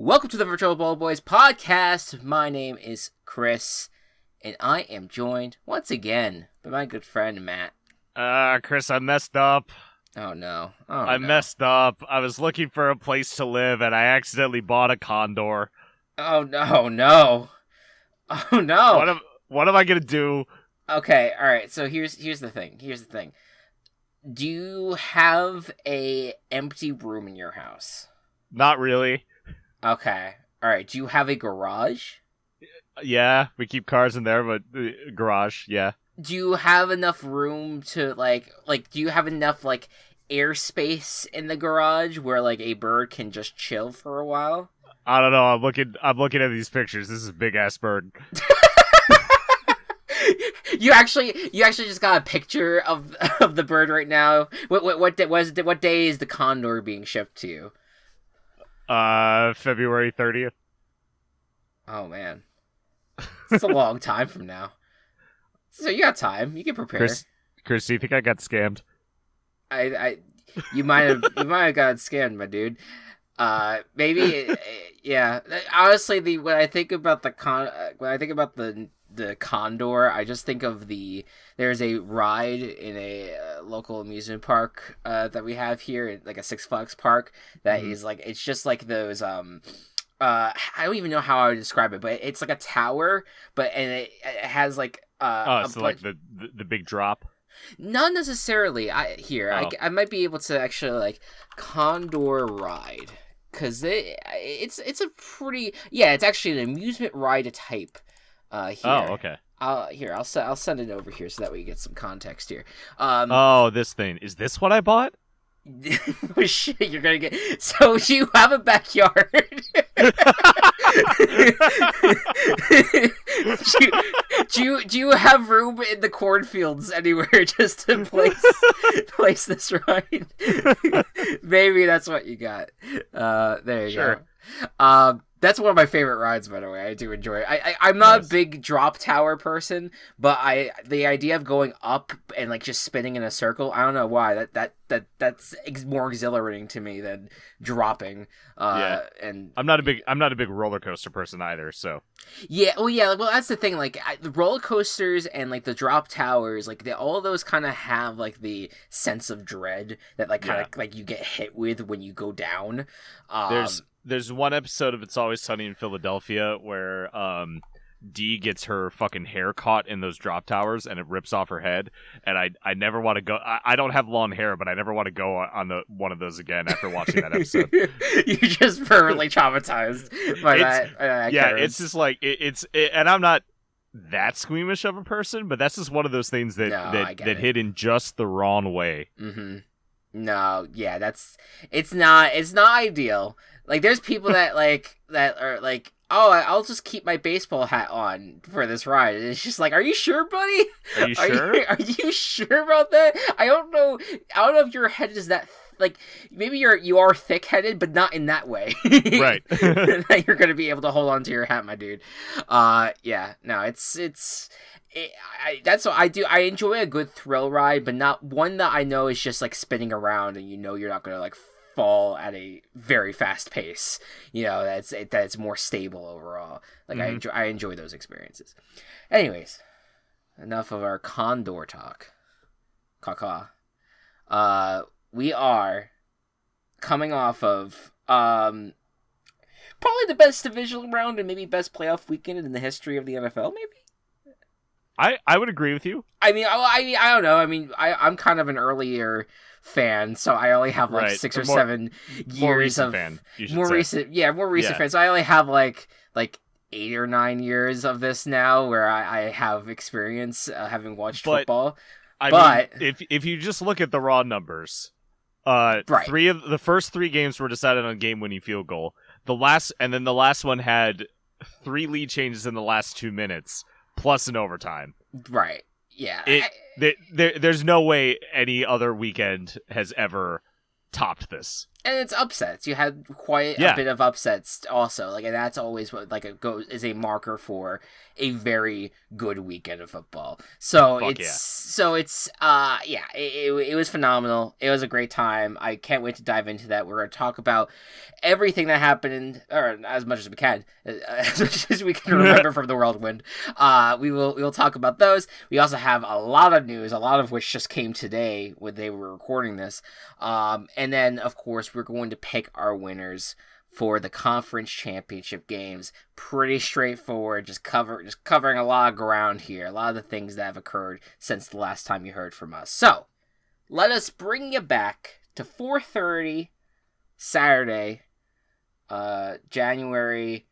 Welcome to the Virtual Ball Boys podcast. My name is Chris, and I am joined once again by my good friend Matt. Chris, I messed up. Oh no. I messed up. I was looking for a place to live, and I accidentally bought a condor. Oh no. Oh no. What am I gonna do? Okay, alright, so here's the thing. Do you have a empty room in your house? Not really. Okay. Alright, do you have a garage? Yeah, we keep cars in there, but garage, yeah. Do you have enough room to, do you have enough, airspace in the garage where, a bird can just chill for a while? I don't know, I'm looking at these pictures. This is a big-ass bird. You actually just got a picture of the bird right now. What day is the condor being shipped to you? February 30th. Oh man, it's a long time from now. So you got time. You can prepare. Chris, do you think I got scammed? You might have gotten scammed, my dude. Maybe, yeah. Honestly, when I think about the condor, I just think of there's a ride in a local amusement park that we have here, like a Six Flags park that is it's just like those I don't even know how I would describe it, but it's like a tower, and it has like the big drop. Not necessarily. I might be able to actually condor ride, because it's a pretty, yeah, it's actually an amusement ride type. Here. Oh, okay. I'll send it over here so that we get some context here. This thing, is this what I bought? Oh, shit, you're gonna get. So you have a backyard. do you have room in the cornfields anywhere just to place this ride? Maybe that's what you got. There you go. That's one of my favorite rides, by the way. I do enjoy it. I'm not a big drop tower person, but the idea of going up and just spinning in a circle, I don't know why. That's more exhilarating to me than dropping. And I'm not a big roller coaster person either. So yeah, well, that's the thing. The roller coasters and the drop towers, all of those kind of have the sense of dread that you get hit with when you go down. There's one episode of It's Always Sunny in Philadelphia where Dee gets her fucking hair caught in those drop towers and it rips off her head. And I never want to go. I don't have long hair, but I never want to go on one of those again after watching that episode. You're just permanently traumatized by that. Yeah, it's just and I'm not that squeamish of a person, but that's just one of those things that hit in just the wrong way. Mm-hmm. No, yeah, it's not ideal. There's people that are oh, I'll just keep my baseball hat on for this ride. And it's just are you sure, buddy? Are you sure? Are you sure about that? I don't know if your head is that maybe you are thick-headed, but not in that way. Right. That you're gonna be able to hold on to your hat, my dude. Yeah, no, that's what I do. I enjoy a good thrill ride, but not one that I know is just spinning around and you're not gonna fall at a very fast pace. That it's more stable overall. I enjoy those experiences. Anyways, enough of our condor talk. We are coming off of probably the best divisional round and maybe best playoff weekend in the history of the NFL. Maybe. I would agree with you. I don't know. I'm kind of an earlier fan, so I only have 6 or 7 years of fan, more recent fan. So I only have 8 or 9 years of this now, where I have experience having watched football. But if you just look at the raw numbers, right. 3 of the first 3 games were decided on a game-winning field goal. The last one had 3 lead changes in the last 2 minutes, plus an overtime. Right. Yeah. There's no way any other weekend has ever topped this. And it's upsets. You had quite a bit of upsets also, like, and that's always what is a marker for a very good weekend of football. So it was phenomenal. It was a great time. I can't wait to dive into that. We're going to talk about everything that happened, or as much as we can, as much as we can remember from the whirlwind. We will talk about those. We also have a lot of news, a lot of which just came today when they were recording this. And then, of course, we're going to pick our winners for the conference championship games. Pretty straightforward, just covering a lot of ground here, a lot of the things that have occurred since the last time you heard from us. So, let us bring you back to 4:30 Saturday, January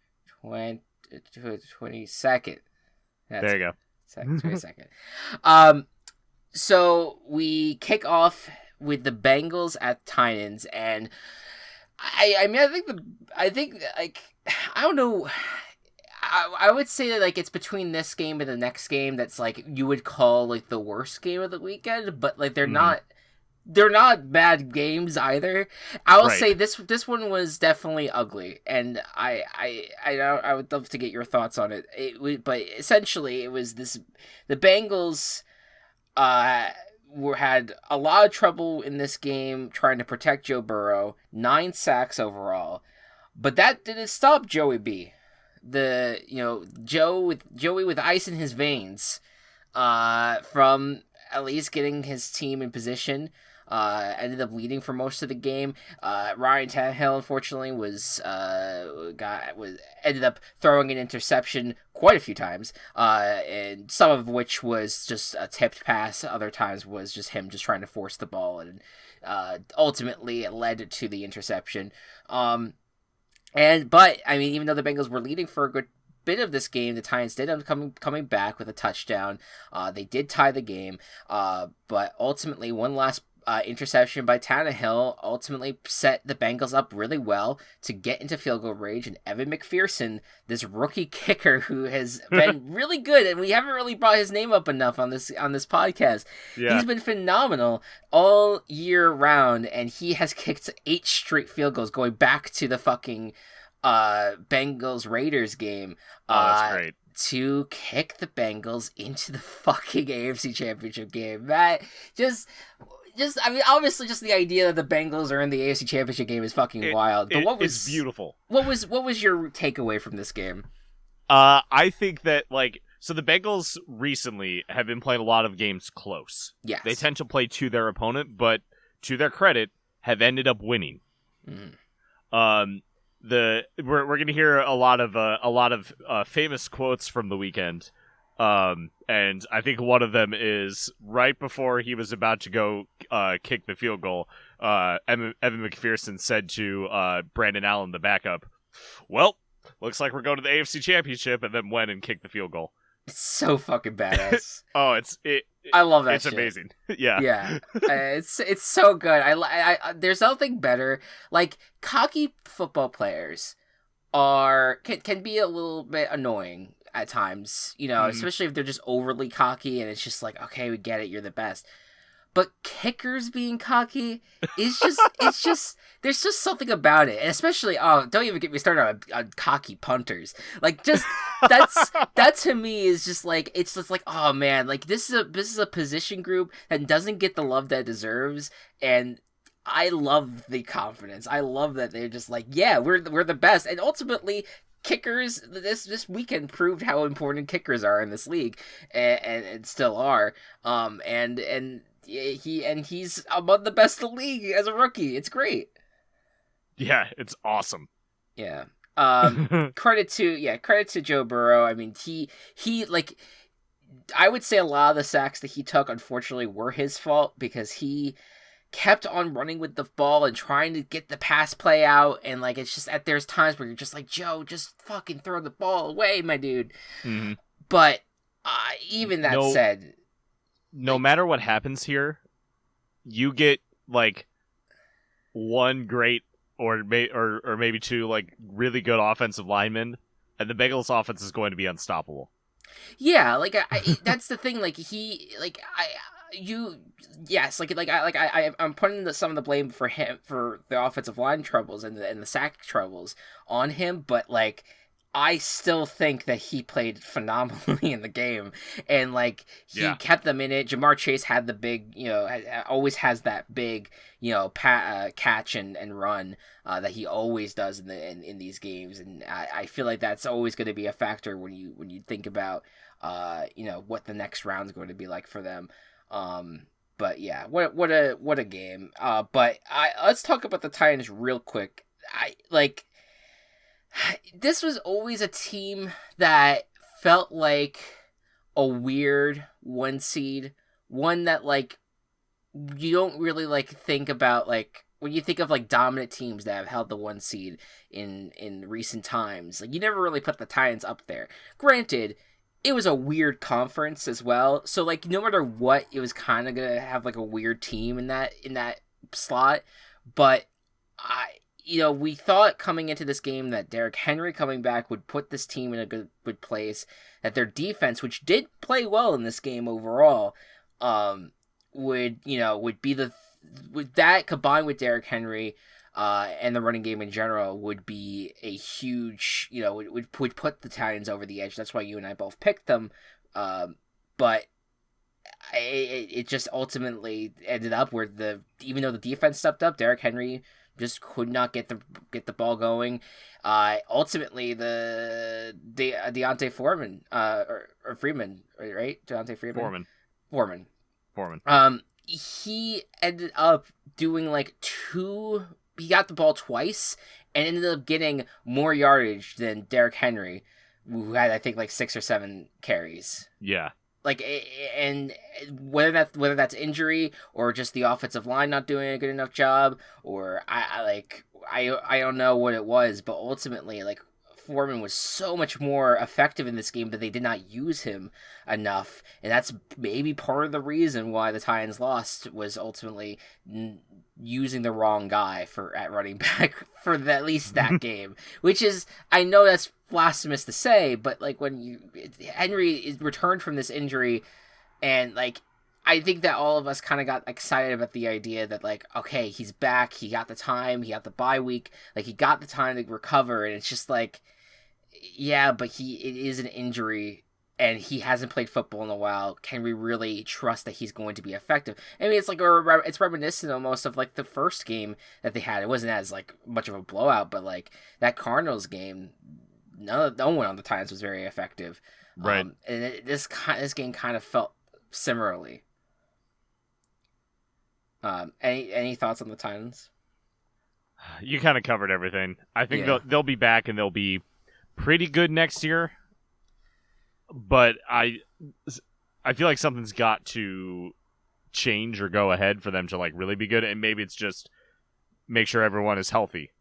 22nd. There you go. 22nd. So we kick off with the Bengals at Titans, and I don't know. I would say that, like, it's between this game and the next game that's, like, you would call, like, the worst game of the weekend, but, like, they're not bad games either. I will say this one was definitely ugly, and I would love to get your thoughts on it. But essentially it was this: the Bengals had a lot of trouble in this game trying to protect Joe Burrow, 9 sacks overall, but that didn't stop Joey B. Joey with ice in his veins, from at least getting his team in position. Ended up leading for most of the game. Ryan Tannehill, unfortunately, ended up throwing an interception quite a few times, and some of which was just a tipped pass. Other times was just him just trying to force the ball, and ultimately it led to the interception. But I mean, even though the Bengals were leading for a good bit of this game, the Titans did end up coming back with a touchdown. They did tie the game, but ultimately one last interception by Tannehill ultimately set the Bengals up really well to get into field goal range, and Evan McPherson, this rookie kicker who has been really good, and we haven't really brought his name up enough on this podcast. Yeah. He's been phenomenal all year round, and he has kicked 8 straight field goals going back to the fucking Bengals Raiders game. That's great. To kick the Bengals into the fucking AFC Championship game. That just I mean, obviously, just the idea that the Bengals are in the AFC Championship game is fucking wild. But it's beautiful. What was your takeaway from this game? I think that, like, so the Bengals recently have been playing a lot of games close. Yes. They tend to play to their opponent, but to their credit, have ended up winning. Mm. We're going to hear a lot of famous quotes from the weekend. And I think one of them is right before he was about to go kick the field goal, Evan McPherson said to Brandon Allen, the backup, "Well, looks like we're going to the AFC Championship," and then went and kicked the field goal. It's so fucking badass. I love that. It's shit. Amazing. Yeah. It's so good. I there's nothing better. Like, cocky football players can be a little bit annoying at times, especially if they're just overly cocky and it's just like, okay, we get it, you're the best. But kickers being cocky is just there's just something about it. And especially, don't even get me started on cocky punters. Like, just that to me is just like, it's just like, oh man, like this is a position group that doesn't get the love that it deserves, and I love the confidence. I love that they're just like, yeah, we're the best. And ultimately, kickers this weekend proved how important kickers are in this league, and still are. And he's among the best in the league as a rookie. It's great. Yeah, it's awesome. Yeah. Credit to Joe Burrow. I mean, he like, I would say a lot of the sacks that he took, unfortunately, were his fault, because he kept on running with the ball and trying to get the pass play out, and like, it's just there's times where you're just like, Joe, just fucking throw the ball away, my dude. Mm-hmm. But even that said, no matter what happens here, you get like one great or maybe two like really good offensive linemen, and the Bengals offense is going to be unstoppable. Yeah, like I that's the thing. Like Yes, I'm putting some of the blame for him for the offensive line troubles and the sack troubles on him, but like I still think that he played phenomenally in the game, and like he kept them in it. Jamar Chase had the big, always has that big, catch and run that he always does in these games, and I feel like that's always going to be a factor when you think about what the next round is going to be like for them. But yeah, what a game. But let's talk about the Titans real quick. This was always a team that felt like a weird one seed, one that like you don't really like think about, like when you think of like dominant teams that have held the one seed in recent times, like you never really put the Titans up there. Granted, it was a weird conference as well, so like no matter what, it was kind of gonna have like a weird team in that slot. But we thought coming into this game that Derrick Henry coming back would put this team in a good place, that their defense, which did play well in this game overall, would be with that combined with Derrick Henry and the running game in general would be a huge, would put the Titans over the edge. That's why you and I both picked them. But it just ultimately ended up where even though the defense stepped up, Derrick Henry just could not get the ball going. Ultimately, the Deontay Foreman or Freeman, right? Deontay Freeman. Foreman. He ended up doing he got the ball twice and ended up getting more yardage than Derrick Henry, who had I think like 6 or 7 carries. Yeah. And whether that's injury or just the offensive line not doing a good enough job, or I don't know what it was, but ultimately like Foreman was so much more effective in this game that they did not use him enough, and that's maybe part of the reason why the Titans lost, was ultimately using the wrong guy at running back for at least that game, which is, I know that's blasphemous to say, but like when Henry is returned from this injury, and like I think that all of us kind of got excited about the idea that like, okay, he's back, he got the time, he got the bye week, like he got the time to recover, and it's just like, yeah, but it is an injury and he hasn't played football in a while. Can we really trust that he's going to be effective? I mean, it's like it's reminiscent almost of like the first game that they had. It wasn't as like much of a blowout, but like that Cardinals game, no one on the Titans was very effective. Right. And this game kind of felt similarly. Any thoughts on the Titans? You kind of covered everything. I think they'll be back and they'll be pretty good next year. But I feel like something's got to change or go ahead for them to like really be good, and maybe it's just make sure everyone is healthy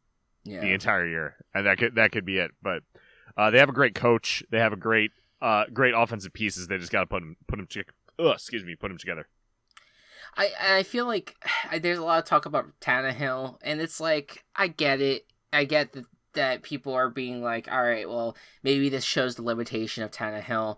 the entire year, and that could be it. But they have a great coach. They have a great offensive pieces. They just got to put them together. I feel like there's a lot of talk about Tannehill, and it's like, I get it. I get that people are being like, all right, well, maybe this shows the limitation of Tannehill.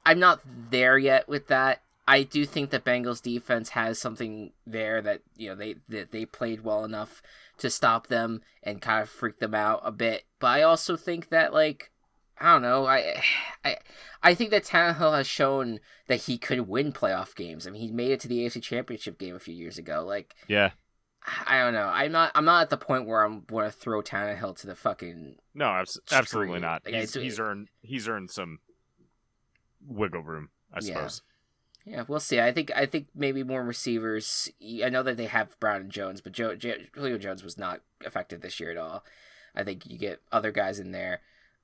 I'm not there yet with that. I do think that Bengals defense has something there that, they played well enough to stop them and kind of freak them out a bit. But I also think that, like, I don't know, I think that Tannehill has shown that he could win playoff games. I mean, he made it to the AFC Championship game a few years ago. Like, yeah. I don't know. I'm not at the point where I'm going to throw Tannehill to the fucking absolutely not. Like, he's earned some wiggle room, I suppose. Yeah, we'll see. I think maybe more receivers. I know that they have Brown and Jones, but Julio Jones was not effective this year at all. I think you get other guys in there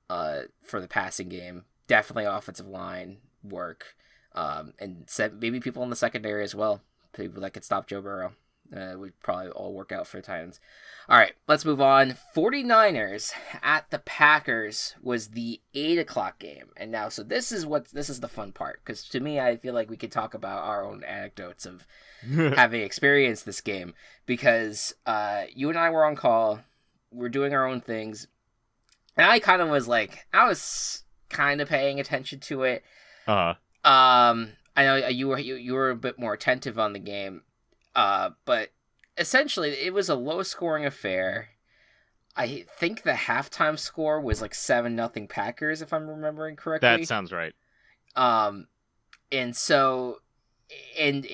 for the passing game. Definitely offensive line work, and maybe people in the secondary as well. People that could stop Joe Burrow. Would probably all work out for the Titans. All right, let's move on. 49ers at the Packers was the 8:00 game. And now, so this is the fun part, because to me, I feel like we could talk about our own anecdotes of having experienced this game, because you and I were on call. We're doing our own things. And I was kind of paying attention to it. Uh-huh. I know you were a bit more attentive on the game, but essentially it was a low-scoring affair. I think the halftime score was like 7-0 Packers, if I'm remembering correctly. That sounds right. And it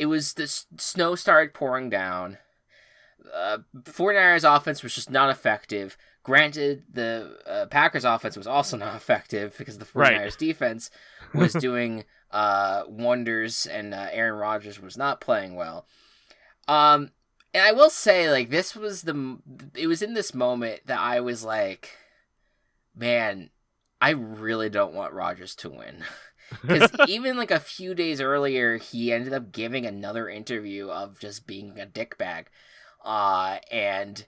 was the snow started pouring down. 49ers offense was just not effective. Granted, the Packers offense was also not effective because the 49ers defense was doing wonders, and Aaron Rodgers was not playing well. And I will say, like, it was in this moment that I was like, man, I really don't want Rodgers to win. Because even like a few days earlier, he ended up giving another interview of just being a dickbag. And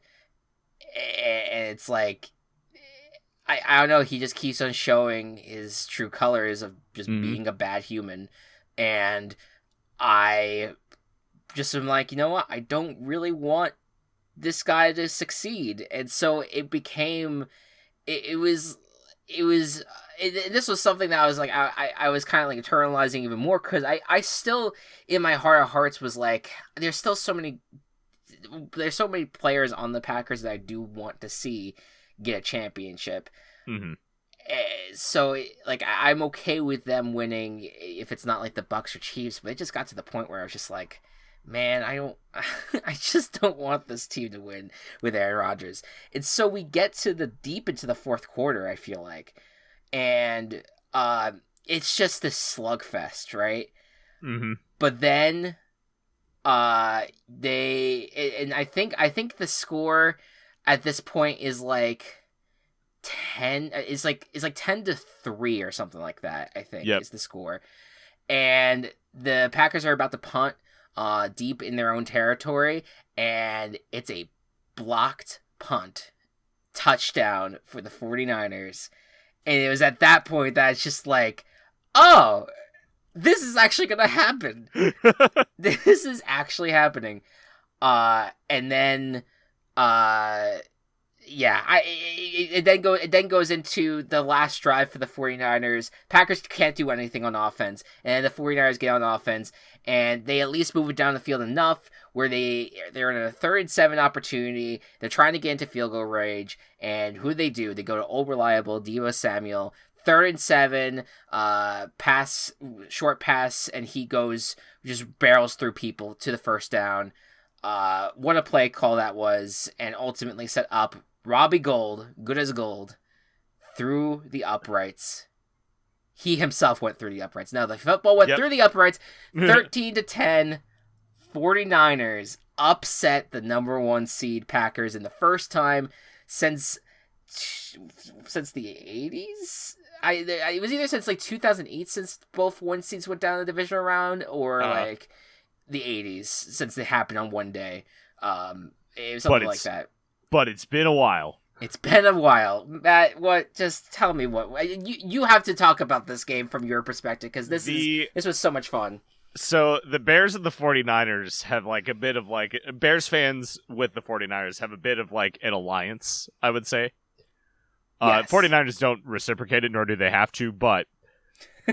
it's like, I don't know, he just keeps on showing his true colors of just being a bad human. And I just am like, you know what? I don't really want this guy to succeed. And so it became, this was something that I was like, I was kind of like internalizing even more, because I still, in my heart of hearts, was like, there's so many players on the Packers that I do want to see get a championship. Mm-hmm. So, like, I'm okay with them winning if it's not like the Bucks or Chiefs, but it just got to the point where I was just like, man, I just don't want this team to win with Aaron Rodgers. And so we get to deep into the fourth quarter, I feel like, and it's just this slugfest, right? Mm-hmm. But then I think the score at this point is like 10. It's like 10-3 or something like that, I think. Is the score. And the Packers are about to punt deep in their own territory, and it's a blocked punt touchdown for the 49ers. And it was at that point that it's just like, oh, this is actually going to happen. This is actually happening. And then, it then goes into the last drive for the 49ers. Packers can't do anything on offense, and the 49ers get on offense, and they at least move it down the field enough where they're in a 3rd and 7 opportunity. They're trying to get into field goal range, and who do? They go to old reliable Deebo Samuel. 3rd and 7, short pass, and he just barrels through people to the first down. What a play call that was, and ultimately set up Robbie Gould, good as gold, through the uprights. He himself went through the uprights. No, the football went through the uprights. 13-10, 49ers upset the number 1 seed Packers in the first time since the 80s. It was either since like 2008, since both 1 seeds went down the divisional round, or like the 80s, since they happened on one day. It was something like that. But it's been a while. It's been a while. Matt, just tell me you have to talk about this game from your perspective, because this was so much fun. So the Bears and the 49ers have like a bit of like, Bears fans with the 49ers have a bit of like an alliance, I would say. Yes. 49ers don't reciprocate it, nor do they have to, but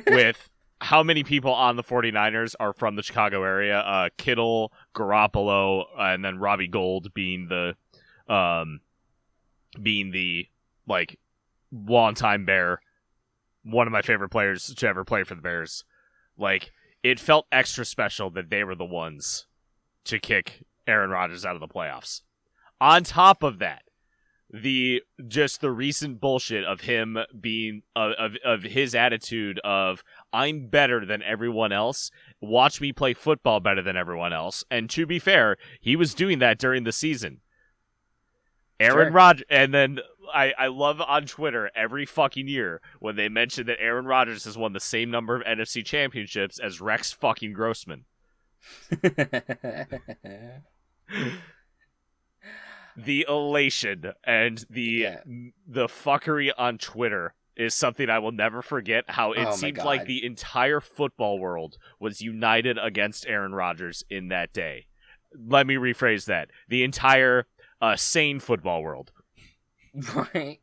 with how many people on the 49ers are from the Chicago area, Kittle, Garoppolo, and then Robbie Gould being the like longtime Bear, one of my favorite players to ever play for the Bears. Like, it felt extra special that they were the ones to kick Aaron Rodgers out of the playoffs. On top of that, the recent bullshit of him being of his attitude of, I'm better than everyone else, watch me play football better than everyone else. And to be fair, he was doing that during the season. Aaron Rodgers, and then I love on Twitter every fucking year when they mention that Aaron Rodgers has won the same number of NFC championships as Rex fucking Grossman. The elation and the fuckery on Twitter is something I will never forget. How it seemed like the entire football world was united against Aaron Rodgers in that day. Let me rephrase that. The entire sane football world. Right.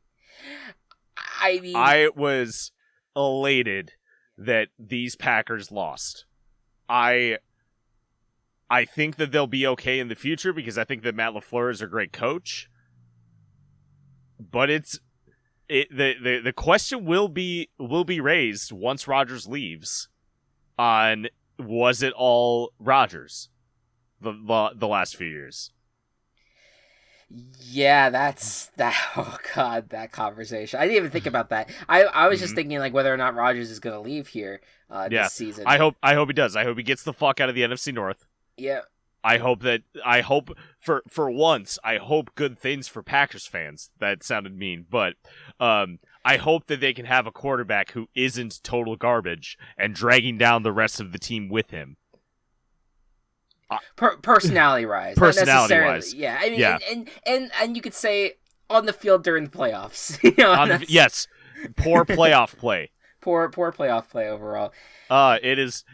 I mean, I was elated that these Packers lost. I think that they'll be okay in the future because I think that Matt LaFleur is a great coach. But the question will be raised once Rodgers leaves on, was it all Rodgers the last few years? Yeah, that's that. Oh God, that conversation. I didn't even think about that. I was just thinking like whether or not Rodgers is going to leave here this season. I hope he does. I hope he gets the fuck out of the NFC North. Yeah. I hope for once, I hope good things for Packers fans. That sounded mean, but I hope that they can have a quarterback who isn't total garbage and dragging down the rest of the team with him. Personality-wise. Personality-wise. Yeah, I mean, and you could say on the field during the playoffs. Yes, poor playoff play. Poor playoff play overall. It is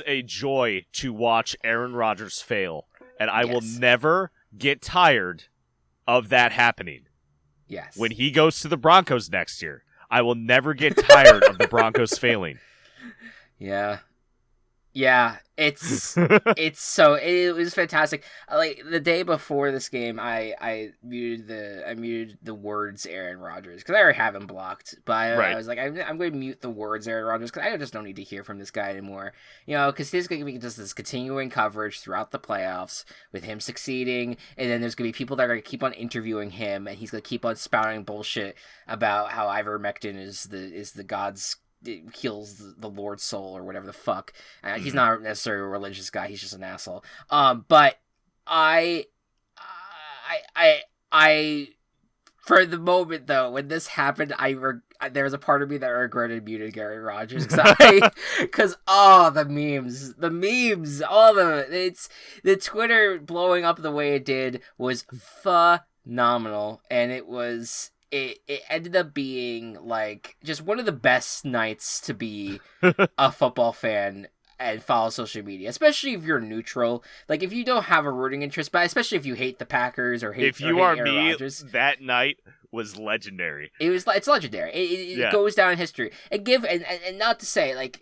a joy to watch Aaron Rodgers fail, and I will never get tired of that happening. Yes. When he goes to the Broncos next year, I will never get tired of the Broncos failing. Yeah. Yeah, it was fantastic. Like the day before this game, I muted the words Aaron Rodgers because I already have him blocked. But I was like, I'm going to mute the words Aaron Rodgers because I just don't need to hear from this guy anymore. Because he's going to be just this continuing coverage throughout the playoffs with him succeeding, and then there's going to be people that are going to keep on interviewing him, and he's going to keep on spouting bullshit about how ivermectin is the God's. It heals the Lord's soul or whatever the fuck. He's not necessarily a religious guy. He's just an asshole. But I, for the moment though, when this happened, there was a part of me that regretted muting Gary Rodgers because the memes, the Twitter blowing up the way it did was phenomenal, and it ended up being like just one of the best nights to be a football fan and follow social media, especially if you're neutral. Like if you don't have a rooting interest, but especially if you hate the Packers or hate Aaron Rodgers. That night was legendary. It's legendary. It goes down in history. And not to say like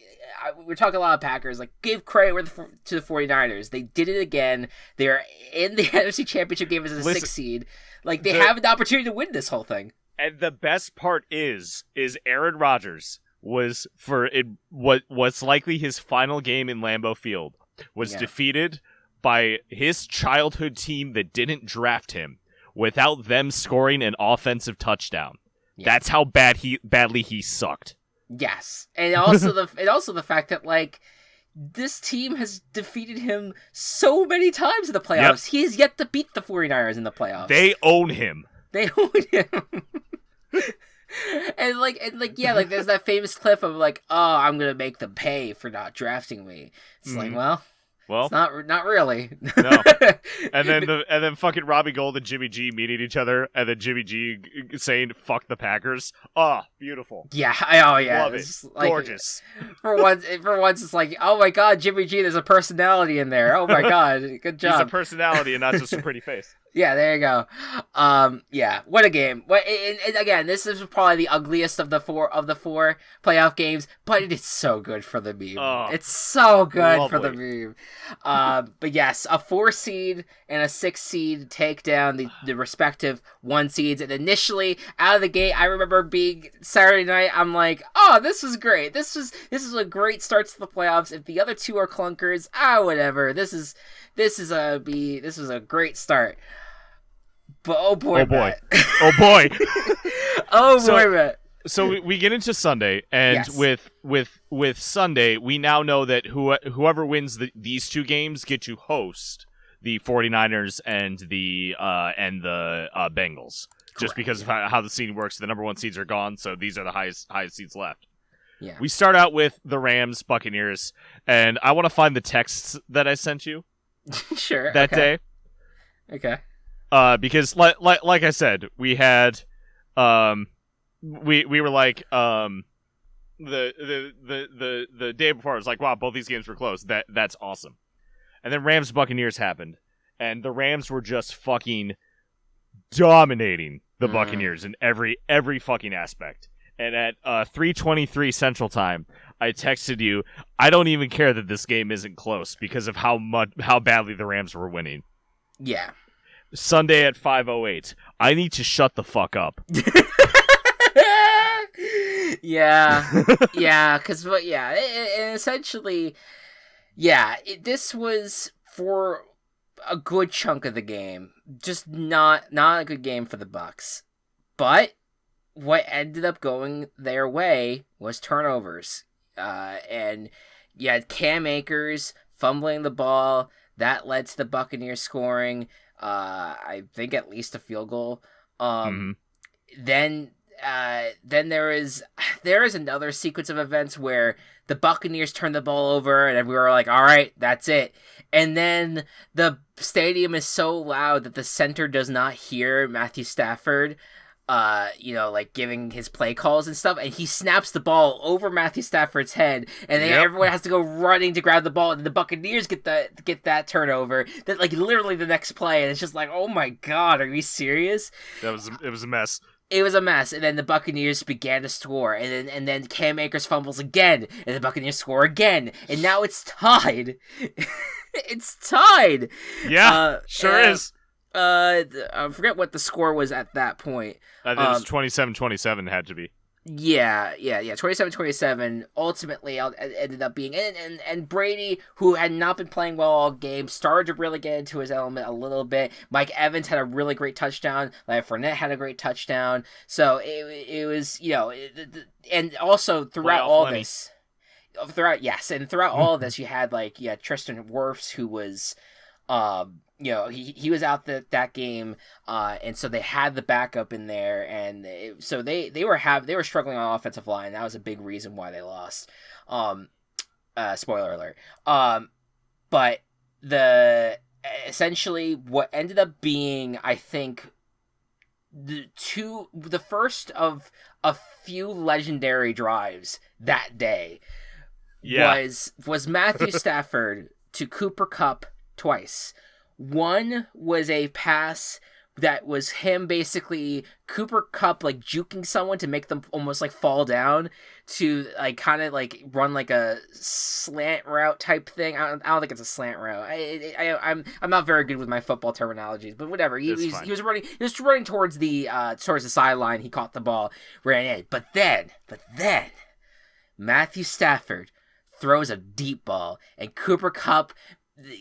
we're talking a lot of Packers. Like give credit to the 49ers. They did it again. They're in the NFC Championship game as a 6th seed. Like they have an opportunity to win this whole thing. And the best part is Aaron Rodgers was what's likely his final game in Lambeau Field was defeated by his childhood team that didn't draft him without them scoring an offensive touchdown. Yeah. That's how badly he sucked. Yes, and also the fact that like this team has defeated him so many times in the playoffs. Yep. He has yet to beat the 49ers in the playoffs. They own him. And there's that famous clip of like, oh, I'm gonna make them pay for not drafting me. It's like, well, it's not really. No. And then fucking Robbie Gould and Jimmy G meeting each other, and then Jimmy G saying "fuck the Packers." Oh, beautiful. Yeah. Love it. Like, gorgeous. For once, it's like, oh my god, Jimmy G, there's a personality in there. Oh my god, good job. He's a personality and not just a pretty face. Yeah, there you go. What a game. And again, this is probably the ugliest of the four playoff games, but it is so good for the meme. Oh, it's so good lovely. for the meme. But yes, a 4 seed and a 6 seed take down the respective 1 seeds. And initially, out of the gate, I remember being Saturday night, I'm like, oh, this was great. This is a great start to the playoffs. If the other two are clunkers, whatever. This is a great start. But oh boy. Matt. So we get into Sunday, and with Sunday, we now know that whoever wins these 2 games get to host the 49ers and the Bengals. Correct. Just because of how the seeding works, the number 1 seeds are gone, so these are the highest seeds left. Yeah. We start out with the Rams Buccaneers, and I want to find the texts that I sent you. Sure. That day. Okay. Because like I said, we had we were like the day before I was like, wow, both these games were close. That's awesome. And then Rams Buccaneers happened, and the Rams were just fucking dominating the Buccaneers in every fucking aspect. and at 3:23 Central Time, I texted you, I don't even care that this game isn't close because of how badly the Rams were winning. Yeah. Sunday at 5:08, I need to shut the fuck up. Yeah, because essentially, this was for a good chunk of the game, just not a good game for the Bucs. But what ended up going their way was turnovers, and you had Cam Akers fumbling the ball that led to the Buccaneers scoring. I think at least a field goal. Then there is another sequence of events where the Buccaneers turned the ball over and we were like, all right, that's it. And then the stadium is so loud that the center does not hear Matthew Stafford, giving his play calls and stuff. And he snaps the ball over Matthew Stafford's head. And then everyone has to go running to grab the ball. And the Buccaneers get that turnover. That literally the next play. And it's just like, oh my God, are you serious? It was a mess. It was a mess, and then the Buccaneers began to score, and then Cam Akers fumbles again, and the Buccaneers score again, and now it's tied. It's tied. Yeah, sure is. I forget what the score was at that point. I think it was 27-27 had to be. Yeah, 27-27 ultimately ended up being, and Brady, who had not been playing well all game, started to really get into his element a little bit. Mike Evans had a really great touchdown. Fournette had a great touchdown. So it was, and also throughout all this, throughout all of this, you had Tristan Wirfs, who was, he was out that game, and so they had the backup in there, and so they were struggling on offensive line. That was a big reason why they lost. Spoiler alert. But essentially what ended up being, I think, the first of a few legendary drives that day was Matthew Stafford to Cooper Kupp twice. One was a pass that was him basically Cooper Kupp juking someone to make them almost fall down to kind of run a slant route type thing. I don't think it's a slant route. I'm not very good with my football terminologies, but whatever. He was running towards the sideline. He caught the ball, ran in, but then Matthew Stafford throws a deep ball, and Cooper Kupp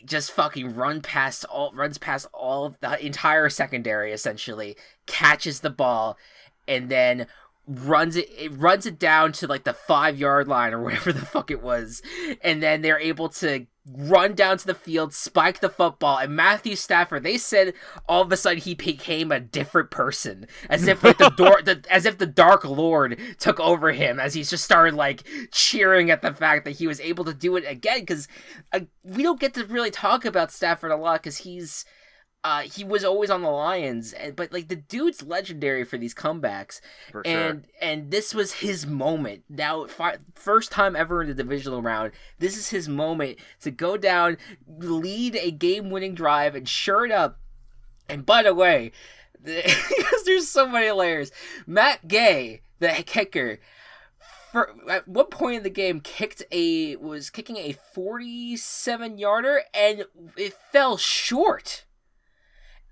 just fucking runs past all of the entire secondary, essentially catches the ball, and then runs it down to the 5-yard line or whatever the fuck it was, and then they're able to run down to the field, spike the football, and Matthew Stafford, they said all of a sudden he became a different person, as if the Dark Lord took over him, as he just started cheering at the fact that he was able to do it again, because we don't get to really talk about Stafford a lot, because he was always on the Lions, but the dude's legendary for these comebacks, for sure. And this was his moment. Now, first time ever in the divisional round, this is his moment to go down, lead a game-winning drive, and sure enough, and by the way, because there's so many layers, Matt Gay, the kicker, at one point in the game was kicking a 47-yarder, and it fell short.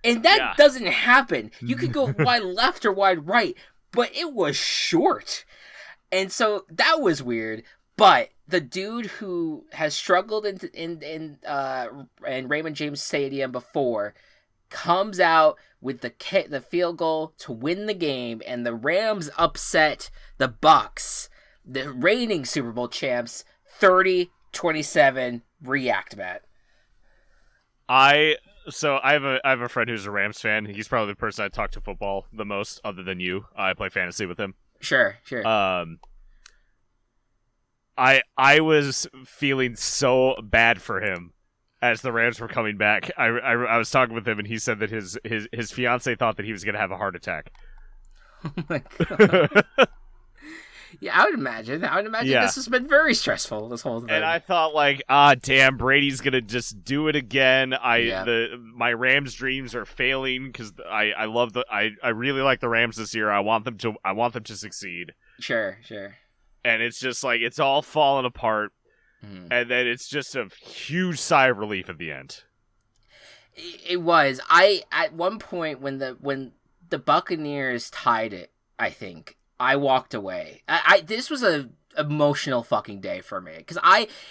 And that doesn't happen. You could go wide left or wide right, but it was short. And so that was weird. But the dude who has struggled in Raymond James Stadium before comes out with the field goal to win the game, and the Rams upset the Bucs, the reigning Super Bowl champs, 30-27. React, Matt. So I have a friend who's a Rams fan. He's probably the person I talk to football the most, other than you. I play fantasy with him. Sure. I was feeling so bad for him as the Rams were coming back. I was talking with him, and he said that his fiance thought that he was going to have a heart attack. Oh my God. Yeah, I would imagine this has been very stressful, this whole thing. And I thought, damn, Brady's gonna just do it again. My Rams dreams are failing, because I really like the Rams this year. I want them to succeed. Sure. And it's just like, it's all falling apart. And then it's just a huge sigh of relief at the end. It was. At one point when the Buccaneers tied it, I think I walked away. This was a emotional fucking day for me because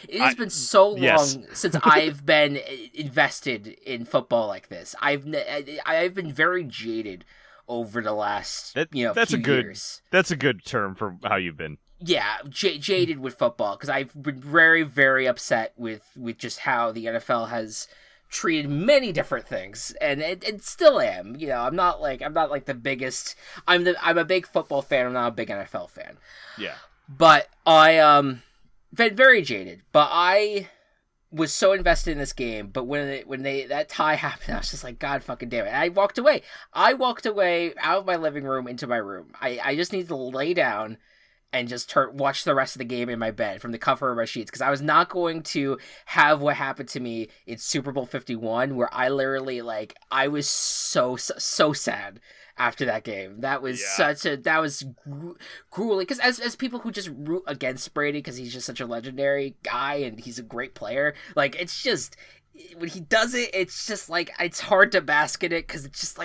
it has been so long since I've been invested in football like this. I've been very jaded over the last few years. That's a good term for how you've been. Yeah, jaded with football because I've been very, very upset with just how the NFL has treated many different things, and still am. You know, I'm not like the biggest. I'm a big football fan. I'm not a big NFL fan. Yeah, but I been very jaded. But I was so invested in this game. But when that tie happened, I was just like, God fucking damn it! And I walked away. I walked away out of my living room into my room. I just needed to lay down and just watch the rest of the game in my bed from the cover of my sheets because I was not going to have what happened to me in Super Bowl 51 where I literally I was so sad after that game. That was grueling because as people who just root against Brady because he's just such a legendary guy and he's a great player, it's just when he does it, it's just it's hard to bask in it because it's just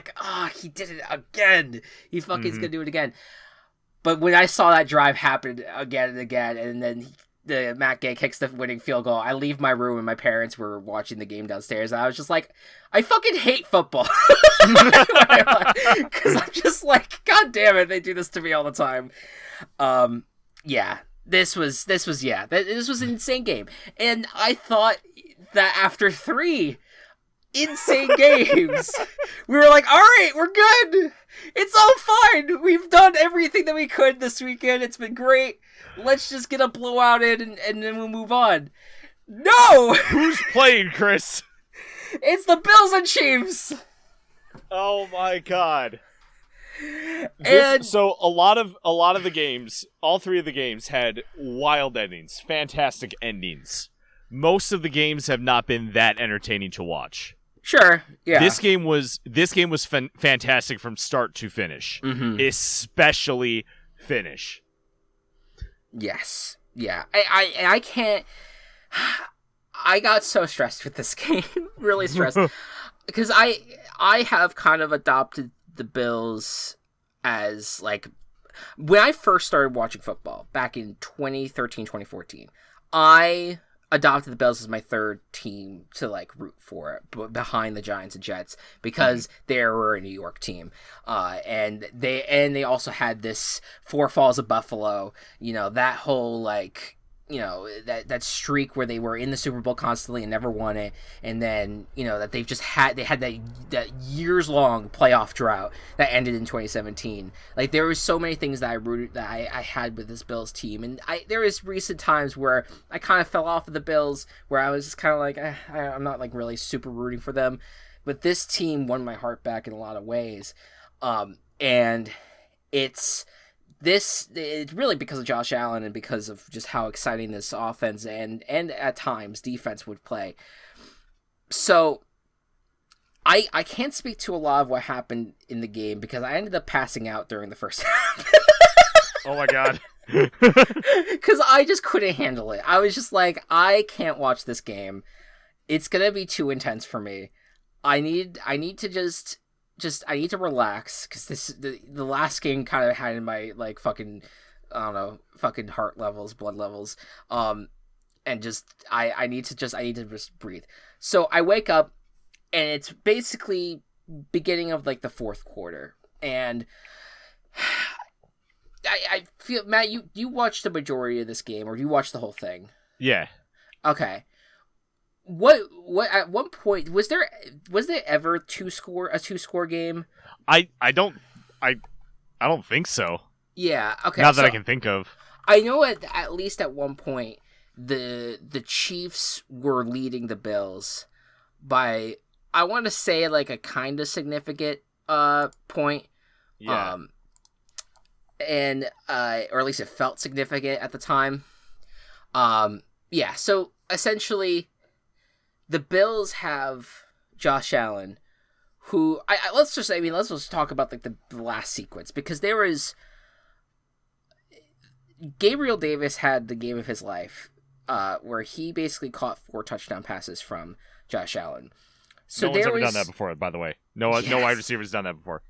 he did it again. He fucking's gonna do it again. But when I saw that drive happen again and again, and then the Matt Gay kicks the winning field goal, I leave my room and my parents were watching the game downstairs, and I was just like, I fucking hate football. Because I'm just like, God damn it, they do this to me all the time. This was an insane game. And I thought that after 3 insane games, we were like, all right, we're good. It's all fine. We've done everything that we could this weekend. It's been great. Let's just get a blowout in and then we'll move on. No! Who's playing, Chris? It's the Bills and Chiefs. Oh my God. So a lot of the games, all 3 of the games had wild endings, fantastic endings. Most of the games have not been that entertaining to watch. Sure. Yeah. This game was fantastic from start to finish, especially finish. Yes. Yeah. I can't. I got so stressed with this game, really stressed, because I have kind of adopted the Bills as when I first started watching football back in 2013, 2014. I adopted the Bills as my third team to root for behind the Giants and Jets because they were a New York team, and they also had this Four Falls of Buffalo, that whole that streak where they were in the Super Bowl constantly and never won it, and then that they had that years long playoff drought that ended in 2017. There was so many things that I had with this Bills team, and there was recent times where I kind of fell off of the Bills, where I was just kind of I'm not really super rooting for them, but this team won my heart back in a lot of ways, and it's really because of Josh Allen and because of just how exciting this offense and at times defense would play. So I can't speak to a lot of what happened in the game because I ended up passing out during the first half. Oh my God. Because I just couldn't handle it. I was just like, I can't watch this game. It's going to be too intense for me. I need to just I need to relax because the last game kind of had in my fucking, I don't know, fucking heart levels, blood levels, and just I need to just breathe. So I wake up and it's basically beginning of the fourth quarter, and I feel, Matt, you watched the majority of this game, or you watched the whole thing? Yeah. Okay. What at one point was there ever a two score game? I don't think so. Yeah, okay. Not that I can think of. I know at least at one point the Chiefs were leading the Bills by, I want to say, a kind of significant point. Yeah. And or at least it felt significant at the time. Yeah, so essentially the Bills have Josh Allen, who let's just talk about the last sequence, because there was Gabriel Davis had the game of his life, where he basically caught 4 touchdown passes from Josh Allen. So no one's ever done that before, by the way. No wide receiver's done that before.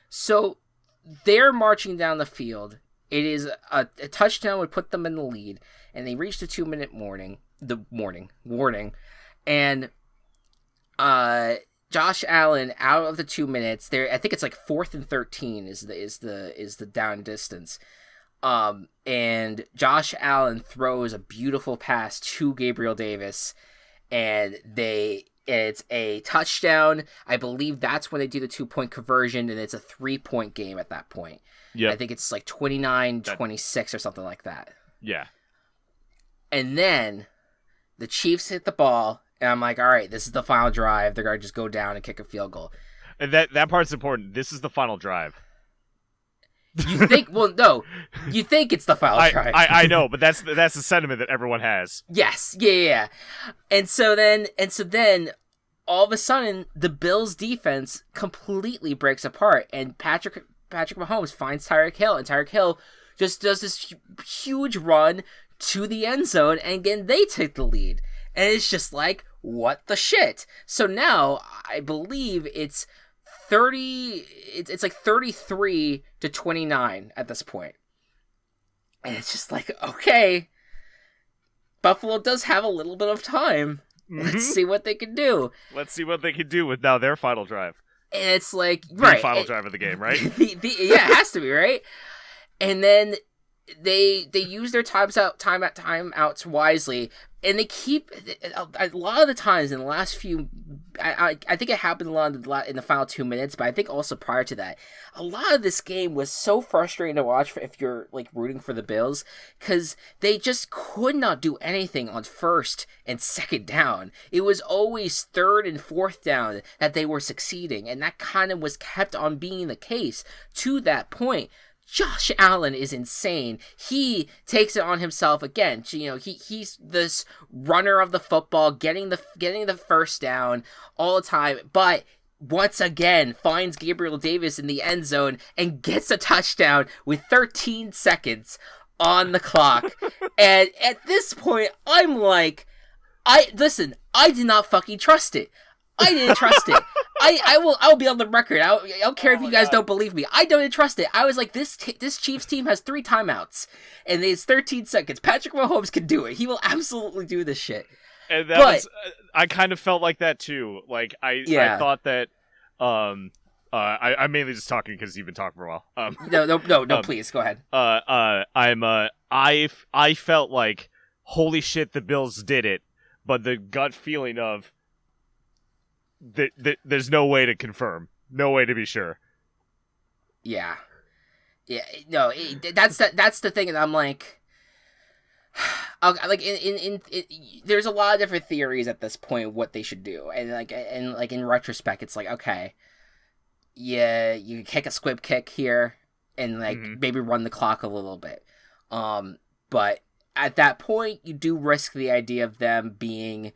So they're marching down the field. It is a touchdown would put them in the lead, and they reach the 2-minute warning, and Josh Allen out of the 2 minutes. There, I think it's like 4th and 13 is the down distance. And Josh Allen throws a beautiful pass to Gabriel Davis, and it's a touchdown. I believe that's when they do the 2-point conversion, and it's a 3-point game at that point. Yeah, I think it's like 29-26 or something like that. Yeah. And then the Chiefs hit the ball, and I'm like, all right, this is the final drive. They're going to just go down and kick a field goal. And that part's important. This is the final drive. You think? Well, no. You think it's the final drive. I know, but that's the sentiment that everyone has. Yes. Yeah. And so then, all of a sudden, the Bills' defense completely breaks apart, and Patrick Mahomes finds Tyreek Hill, and Tyreek Hill just does this huge run to the end zone, and again, they take the lead. And it's just like, what the shit? So now, I believe it's 30, it's like 33-29 at this point. And it's just like, okay, Buffalo does have a little bit of time. Mm-hmm. Let's see what they can do. Let's see what they can do with now their final drive. And it's like, the final drive of the game, right? Yeah, it has to be, right? And then they use their timeouts wisely, and they keep a lot of the times in the last few. I think it happened a lot in the final 2 minutes, but I think also prior to that, a lot of this game was so frustrating to watch if you're like rooting for the Bills, because they just could not do anything on 1st and 2nd down. It was always 3rd and 4th down that they were succeeding, and that kind of was kept on being the case to that point. Josh Allen is insane. He takes it on himself again. You know, he's this runner of the football, getting the first down all the time, but once again finds Gabriel Davis in the end zone and gets a touchdown with 13 seconds on the clock. And at this point, I'm like, I did not fucking trust it. I didn't trust it. I will be on the record. I don't care if you guys don't believe me. I don't trust it. I was like, this Chiefs team has 3 timeouts, and it's 13 seconds. Patrick Mahomes can do it. He will absolutely do this shit. And I kind of felt like that too. Like I thought that. I'm mainly just talking because you've been talking for a while. No, please go ahead. I felt like, holy shit, the Bills did it, but the gut feeling of. There's no way to confirm, no way to be sure. Yeah, no, that's the thing, and I'm like, like there's a lot of different theories at this point what they should do, and like in retrospect, it's like, okay, yeah, you kick a squib kick here, and like maybe run the clock a little bit, but at that point, you do risk the idea of them being.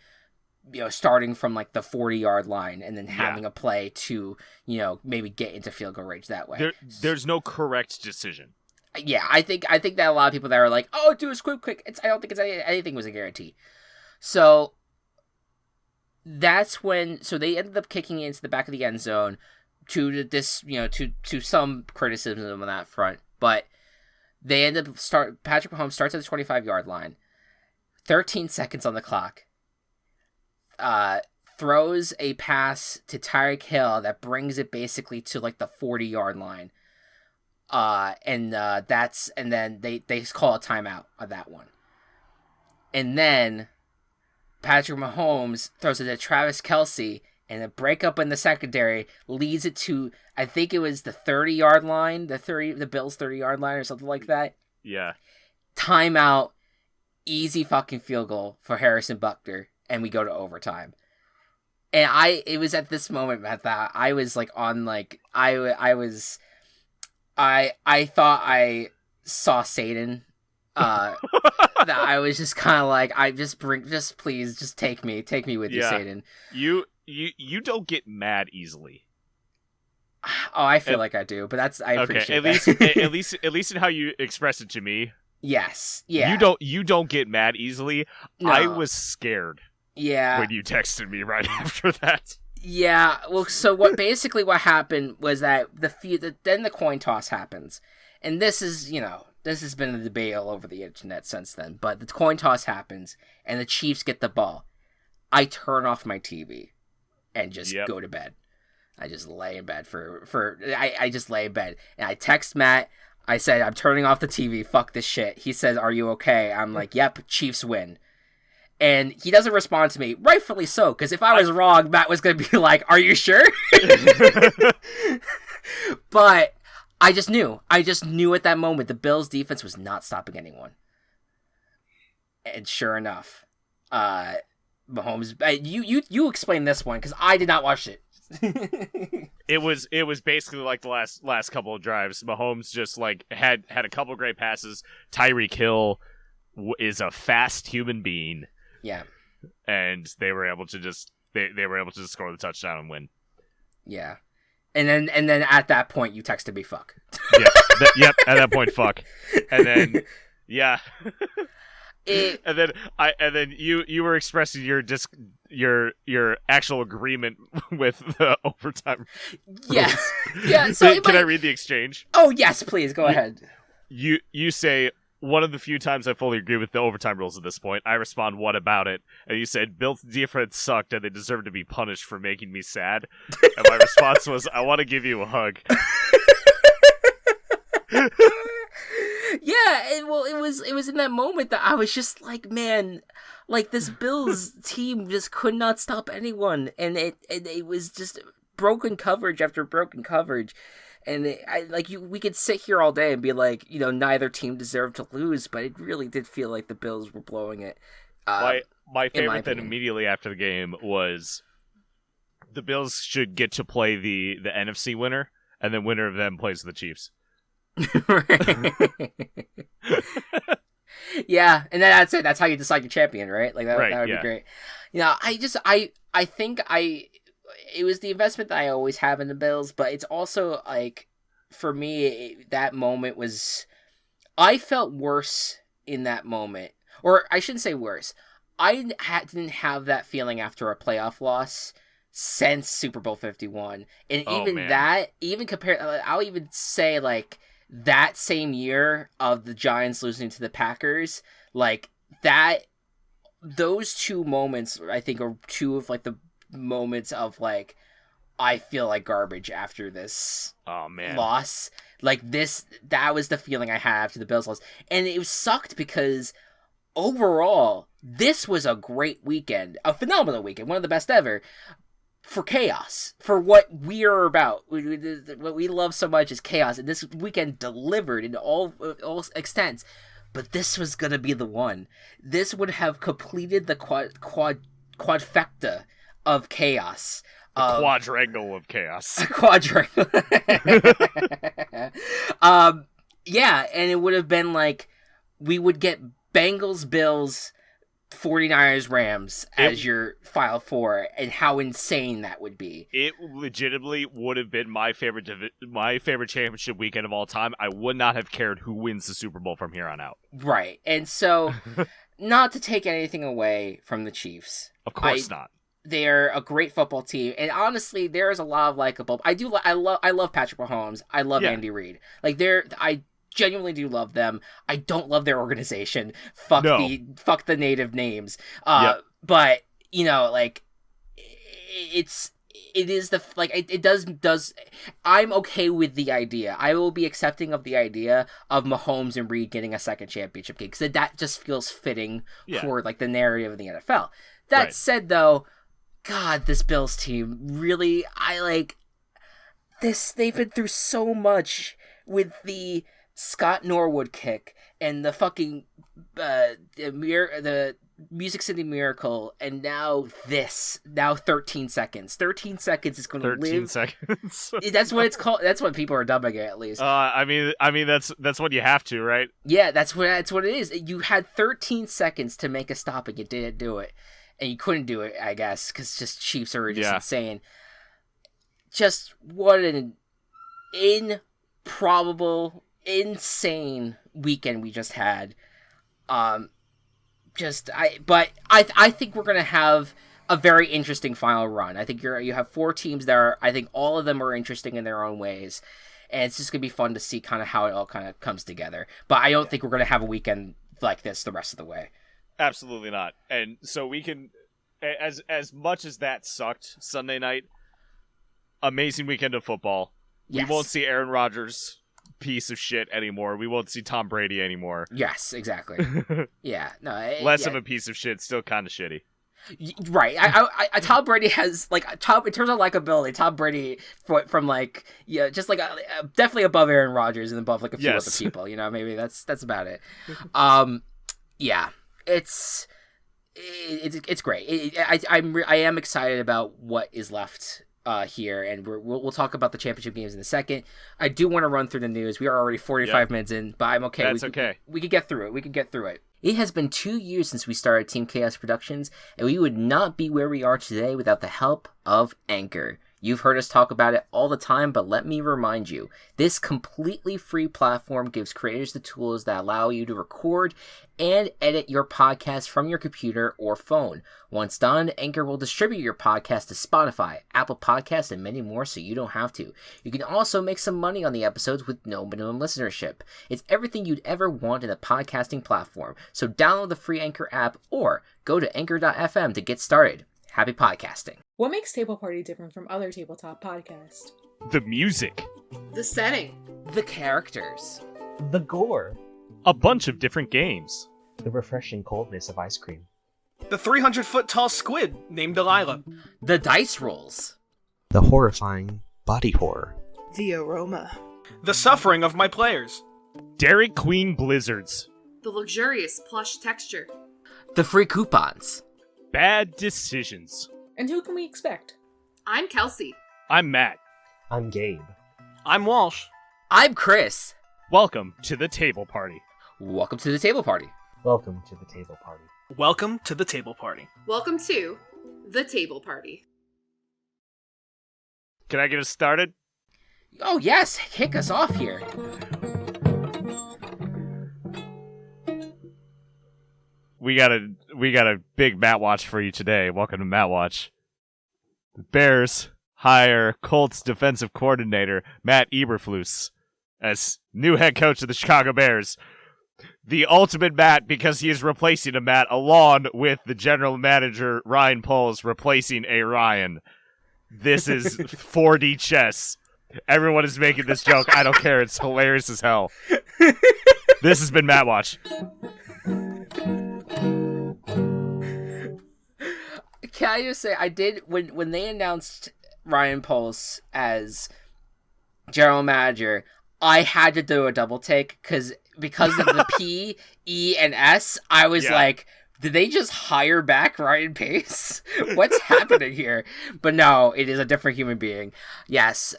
Starting from like the 40-yard line and then having a play to, maybe get into field goal range that way. There's no correct decision. Yeah, I think that a lot of people that are like, oh, do a squib kick. I don't think anything was a guarantee. So that's when. So they ended up kicking into the back of the end zone to this, to some criticism on that front, but they ended up Patrick Mahomes starts at the 25-yard line, 13 seconds on the clock. Throws a pass to Tyreek Hill that brings it basically to like the 40-yard line. And then they call a timeout on that one. And then Patrick Mahomes throws it to Travis Kelce, and a breakup in the secondary leads it to, I think it was the 30-yard line, the Bills 30-yard line or something like that. Yeah. Timeout, easy fucking field goal for Harrison Butker. And we go to overtime. And it was at this moment, Matt, that I was like I thought I saw Satan. That I was just kind of like, please take me with you, Satan. You don't get mad easily. Oh, I feel like I do, but I appreciate at that. least in how you express it to me. Yes. Yeah. You don't get mad easily. No. I was scared. Yeah. When you texted me right after that. Yeah. Well, so what happened was that then the coin toss happens, and this is this has been a debate all over the internet since then. But the coin toss happens, and the Chiefs get the ball. I turn off my TV and just go to bed. I just lay in bed I just lay in bed, and I text Matt. I said, I'm turning off the TV. Fuck this shit. He says, are you okay? I'm like, yep, Chiefs win. And he doesn't respond to me. Rightfully so, because if I was wrong, Matt was going to be like, are you sure? But I just knew. I just knew at that moment the Bills' defense was not stopping anyone. And sure enough, Mahomes... You explain this one, because I did not watch it. It was basically like the last couple of drives. Mahomes just like had a couple of great passes. Tyreek Hill is a fast human being. Yeah, and they were able to just score the touchdown and win. Yeah, and then at that point you texted me fuck. Yep. At that point, fuck, and then yeah. And then you were expressing your actual agreement with the overtime. Yes. Yeah. So can I read the exchange? Oh yes, please go ahead. You say, one of the few times I fully agree with the overtime rules at this point. I respond, what about it? And you said, Bill's defense sucked and they deserve to be punished for making me sad. And my response was, I want to give you a hug. Yeah, it was in that moment that I was just like, man, like this Bills team just could not stop anyone, and it was just broken coverage after broken coverage, and we could sit here all day and be like, neither team deserved to lose, but it really did feel like the Bills were blowing it. My favorite then immediately after the game was the Bills should get to play the NFC winner, and then winner of them plays the Chiefs. Yeah, and then that's it. That's how you decide your champion, right? Like that would be great. I think it was the investment that I always have in the Bills, but it's also like, for me, that moment was, I felt worse in that moment, or I shouldn't say worse. I didn't have that feeling after a playoff loss since Super Bowl 51, and even compared, I'll even say like, that same year of the Giants losing to the Packers, like that, those two moments, I think, are two of like the moments of like, I feel like garbage after this loss. Like that was the feeling I had after the Bills loss. And it sucked because overall, this was a great weekend, a phenomenal weekend, one of the best ever. For chaos, for what we are about, what we love so much is chaos, and this weekend delivered in all extents. But this was gonna be the one. This would have completed the quadfecta of chaos. Quadrangle of chaos. Quadrangle. Yeah, and it would have been like, we would get Bengals, Bills, 49ers, Rams as your Final Four, and how insane that would be. It legitimately would have been my favorite championship weekend of all time. I would not have cared who wins the Super Bowl from here on out. Right, and so, not to take anything away from the Chiefs. Of course not. They're a great football team, and honestly, there's a lot of likable. I love Patrick Mahomes. I love Andy Reid. Like I genuinely do love them. I don't love their organization. Fuck the native names. But like, it does. I'm okay with the idea. I will be accepting of the idea of Mahomes and Reid getting a second championship game, because that just feels fitting for like the narrative of the NFL. That said, though, God, this Bills team really, I like this. They've been through so much with the Scott Norwood kick and the fucking the Music City Miracle, and now 13 seconds. 13 seconds is going to live. 13 seconds. That's what it's called. That's what people are dubbing it, at least. I mean that's what you have to, right? Yeah, that's what it is. You had 13 seconds to make a stop, and you didn't do it, and you couldn't do it, I guess, because just Chiefs are just insane. Just what an improbable insane weekend we just had. I think we're gonna have a very interesting final run. I think you have 4 teams that are, I think all of them are interesting in their own ways, and it's just gonna be fun to see kind of how it all kind of comes together. But I don't think we're gonna have a weekend like this the rest of the way. Absolutely not. And so we can, as much as that sucked Sunday night, amazing weekend of football. Yes. We won't see Aaron Rodgers, piece of shit, anymore. We won't see Tom Brady anymore. Yes, exactly. Yeah, no, less of a piece of shit, still kind of shitty. Right. Tom Brady has, like, in terms of likability, Tom Brady from like, yeah, just like definitely above Aaron Rodgers and above like a few other people. You know, maybe that's about it. Yeah, it's great. I am excited about what is left here, and we'll talk about the championship games in a second. I do want to run through the news. We are already 45 minutes in, but I'm okay. That's okay. We can get through it. It has been 2 years since we started Team Chaos Productions, and we would not be where we are today without the help of Anchor. You've heard us talk about it all the time, but let me remind you, this completely free platform gives creators the tools that allow you to record and edit your podcast from your computer or phone. Once done, Anchor will distribute your podcast to Spotify, Apple Podcasts, and many more so you don't have to. You can also make some money on the episodes with no minimum listenership. It's everything you'd ever want in a podcasting platform, so download the free Anchor app or go to anchor.fm to get started. Happy podcasting. What makes Table Party different from other tabletop podcasts? The music. The setting. The characters. The gore. A bunch of different games. The refreshing coldness of ice cream. The 300-foot-tall squid named Delilah. The dice rolls. The horrifying body horror. The aroma. The suffering of my players. Dairy Queen blizzards. The luxurious plush texture. The free coupons. Bad decisions. And who can we expect? I'm Kelsey. I'm Matt. I'm Gabe. I'm Walsh. I'm Chris. Welcome to the Table Party. Welcome to the Table Party. Welcome to the Table Party. Welcome to the Table Party. Welcome to the Table Party. Can I get us started? Oh yes, kick us off here. We got a big Matt Watch for you today. Welcome to Matt Watch. The Bears hire Colts defensive coordinator Matt Eberflus as new head coach of the Chicago Bears. The ultimate Matt, because he is replacing a Matt, along with the general manager Ryan Poles replacing a Ryan. This is 4D chess. Everyone is making this joke. I don't care. It's hilarious as hell. This has been Matt Watch. Can I just say, I did, when they announced Ryan Poles as general manager, I had to do a double take because of the P, E, and S, I was like, did they just hire back Ryan Pace? What's happening here? But no, it is a different human being. Yes,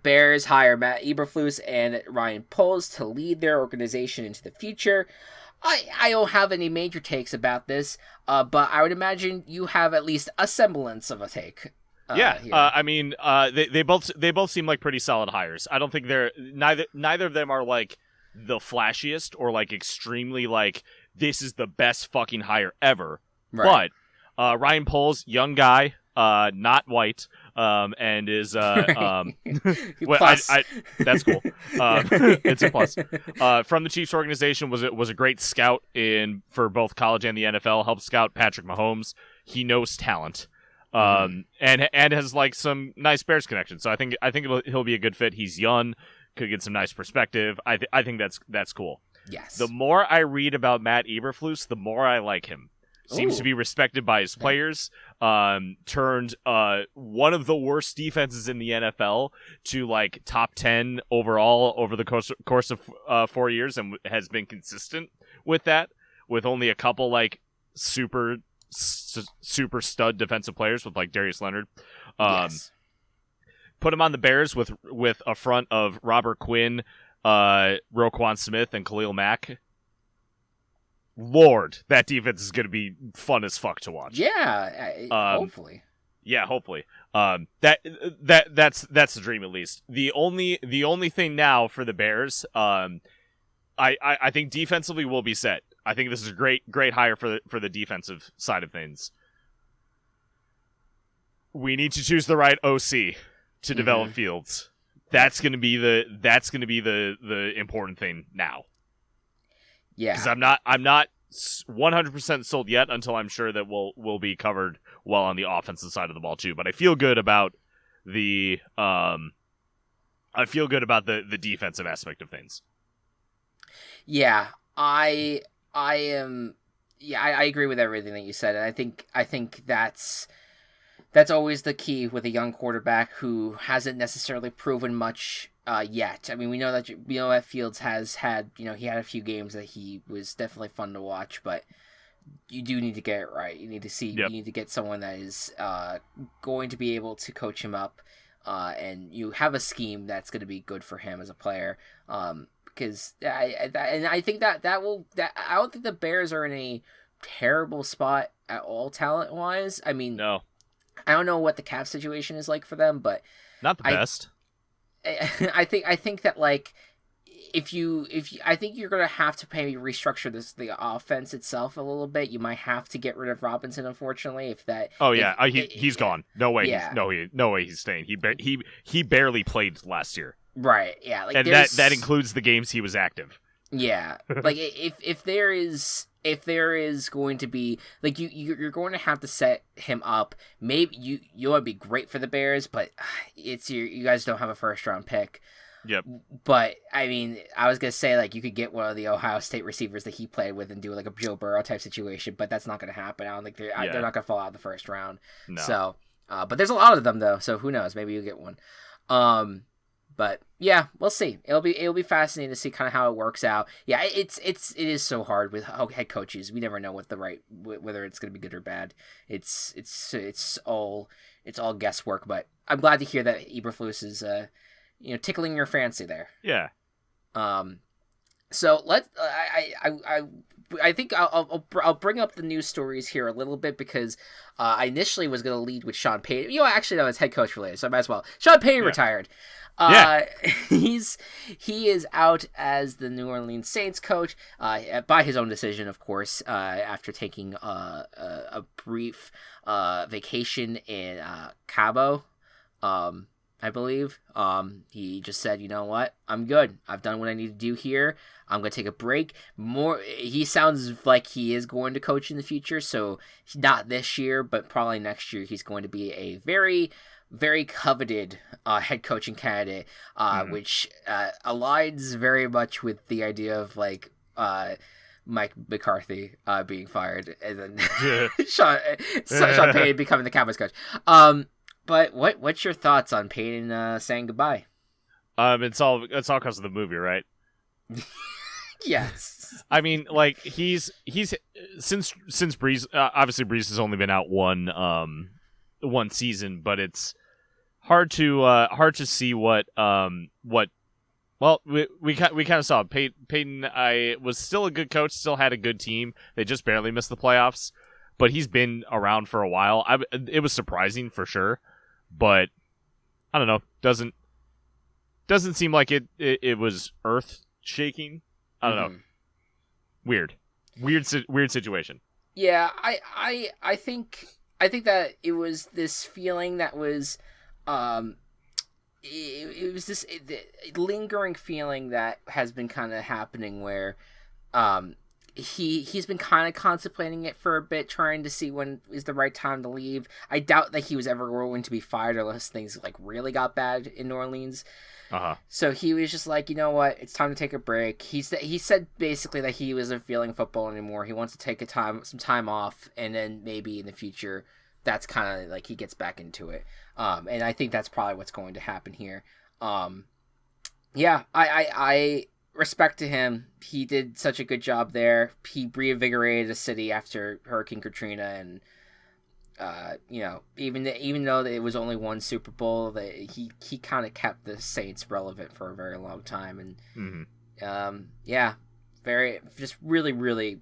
Bears hire Matt Eberflus and Ryan Poles to lead their organization into the future. I don't have any major takes about this, but I would imagine you have at least a semblance of a take. I mean, they both seem like pretty solid hires. I don't think they're neither of them are like the flashiest or like extremely like this is the best fucking hire ever. Right. But Ryan Poles, young guy, not white, and is well, that's cool. It's a plus. From the Chiefs organization, was a great scout for both college and the NFL. Helped scout Patrick Mahomes. He knows talent, and has like some nice Bears connections. So I think he'll be a good fit. He's young, could get some nice perspective. I think that's cool. Yes. The more I read about Matt Eberflus, the more I like him. Seems to be respected by his players. Turned one of the worst defenses in the NFL to like top 10 overall over the course of 4 years, and has been consistent with that, with only a couple like super stud defensive players with like Darius Leonard. Yes. Put him on the Bears with a front of Robert Quinn, Roquan Smith, and Khalil Mack. Lord, that defense is going to be fun as fuck to watch. Yeah, hopefully. Yeah, hopefully. That's the dream at least. The only thing now for the Bears I think defensively we'll be set. I think this is a great hire for the defensive side of things. We need to choose the right OC to develop Fields. That's gonna be the important thing now. Yeah, because I'm not 100% sold yet until I'm sure that we'll be covered well on the offensive side of the ball too. But I feel good about the defensive aspect of things. Yeah, I am. Yeah, I agree with everything that you said, and I think that's always the key with a young quarterback who hasn't necessarily proven much yet. I mean, we know that Fields has had, he had a few games that he was definitely fun to watch, but you do need to get it right. You need to see, you need to get someone that is going to be able to coach him up, and you have a scheme that's going to be good for him as a player. Because I think that I don't think the Bears are in a terrible spot at all talent wise. I mean, no. I don't know what the cap situation is like for them, but not the best. I think that like I think you're gonna have to maybe restructure the offense itself a little bit. You might have to get rid of Robinson, unfortunately. He's gone. No way. Yeah. No way he's staying. He barely played last year. Right. Yeah. Like, and that includes the games he was active. Yeah. Like if there is going to be like you're going to have to set him up. Maybe you would be great for the Bears, but you guys don't have a first round pick. Yep. But I mean, I was gonna say like you could get one of the Ohio State receivers that he played with and do like a Joe Burrow type situation, but that's not gonna happen. I don't think they're not gonna fall out of the first round. No. So, but there's a lot of them though, so who knows? Maybe you'll get one. But yeah, we'll see. It'll be fascinating to see kind of how it works out. Yeah, it is so hard with head coaches. We never know whether it's going to be good or bad. It's all guesswork. But I'm glad to hear that Eberflus is tickling your fancy there. Yeah. So I think I'll bring up the news stories here a little bit because I initially was going to lead with Sean Payton. Actually, no, it's head coach related, so I might as well. Sean Payton retired. He is out as the New Orleans Saints coach by his own decision, of course, after taking a brief vacation in Cabo. I believe. He just said, you know what? I'm good. I've done what I need to do here. I'm going to take a break. He sounds like he is going to coach in the future, so not this year, but probably next year he's going to be a very, very coveted head coaching candidate, which aligns very much with the idea of like Mike McCarthy being fired and then Sean Payton becoming the Cowboys coach. But what's your thoughts on Payton saying goodbye? It's all because of the movie, right? Yes. I mean, like he's since Breeze obviously Breeze has only been out one season, but it's hard to see what we kind of saw Payton. I was still a good coach, still had a good team. They just barely missed the playoffs, but he's been around for a while. It was surprising for sure, but I don't know. Doesn't seem like it was earth shaking. I don't know. Weird situation. Yeah, I think that it was this feeling that was it was this lingering feeling that has been kind of happening where he's been kind of contemplating it for a bit, trying to see when is the right time to leave. I doubt that he was ever going to be fired unless things like really got bad in New Orleans. So he was just like, you know what, it's time to take a break. He said basically that he wasn't feeling football anymore. He wants to take some time off, and then maybe in the future, that's kind of like he gets back into it. And I think that's probably what's going to happen here. Yeah, I respect to him. He did such a good job there. He reinvigorated the city after Hurricane Katrina, and even though it was only one Super Bowl, that he kind of kept the Saints relevant for a very long time. And yeah, very just really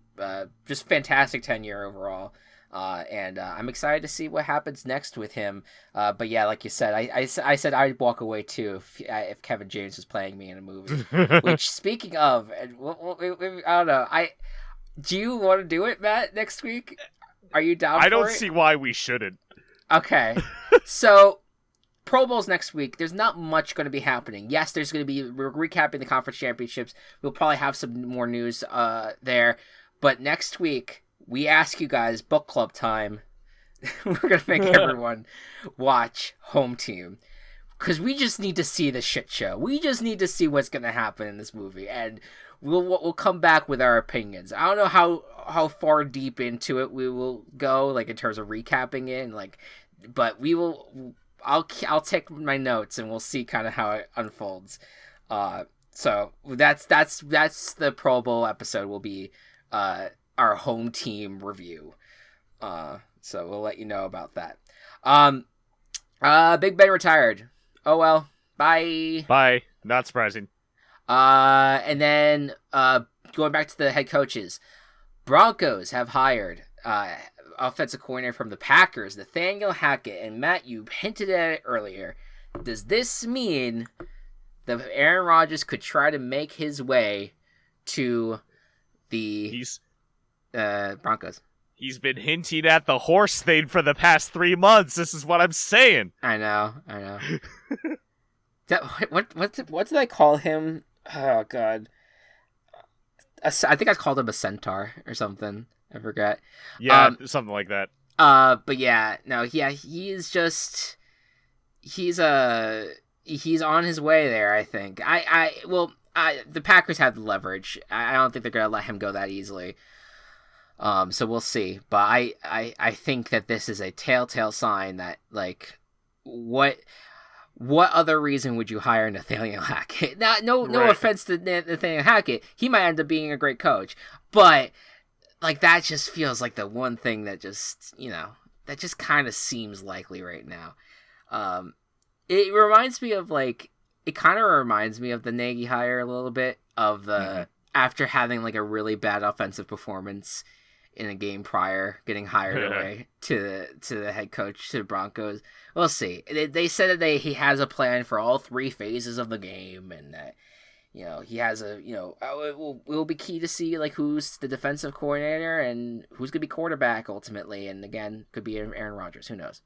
just fantastic tenure overall. And I'm excited to see what happens next with him. But yeah, like you said, I said I'd walk away too if Kevin James was playing me in a movie. Which, speaking of, and I don't know, do you want to do it, Matt, next week? Are you down? I don't see why we shouldn't. Okay, so Pro Bowl's next week. There's not much going to be happening. Yes, there's going to be, we're recapping the conference championships. We'll probably have some more news there. But next week, we ask you guys, book club time. We're going to make everyone watch Home Team. Because we just need to see the shit show. We just need to see what's going to happen in this movie. And we'll come back with our opinions. I don't know how far deep into it we will go, like in terms of recapping it, and like, but we will. I'll take my notes and we'll see kind of how it unfolds. So that's the Pro Bowl episode. Will be our Home Team review. So we'll let you know about that. Big Ben retired. Oh well. Bye. Bye. Not surprising. And then going back to the head coaches, Broncos have hired offensive coordinator from the Packers, Nathaniel Hackett. And Matt, you hinted at it earlier. Does this mean that Aaron Rodgers could try to make his way to the Broncos? He's been hinting at the horse thing for the past 3 months. This is what I'm saying. I know. What did I call him? Oh God, I think I called him a centaur or something. I forget. Yeah, something like that. But yeah, no, yeah, he's on his way there. I think. The Packers have the leverage. I don't think they're gonna let him go that easily. So we'll see. But I think that this is a telltale sign that, like, what other reason would you hire Nathaniel Hackett? Now, no offense to Nathaniel Hackett. He might end up being a great coach. But, like, that just feels like the one thing that just, that just kind of seems likely right now. It reminds me of, like, it kind of reminds me of the Nagy hire a little bit of the, after having, like, a really bad offensive performance in a game prior, getting hired away to the head coach to the Broncos. We'll see. They said that he has a plan for all 3 phases of the game, and that he has a it will be key to see like who's the defensive coordinator and who's gonna be quarterback ultimately. And again, could be Aaron Rodgers. Who knows?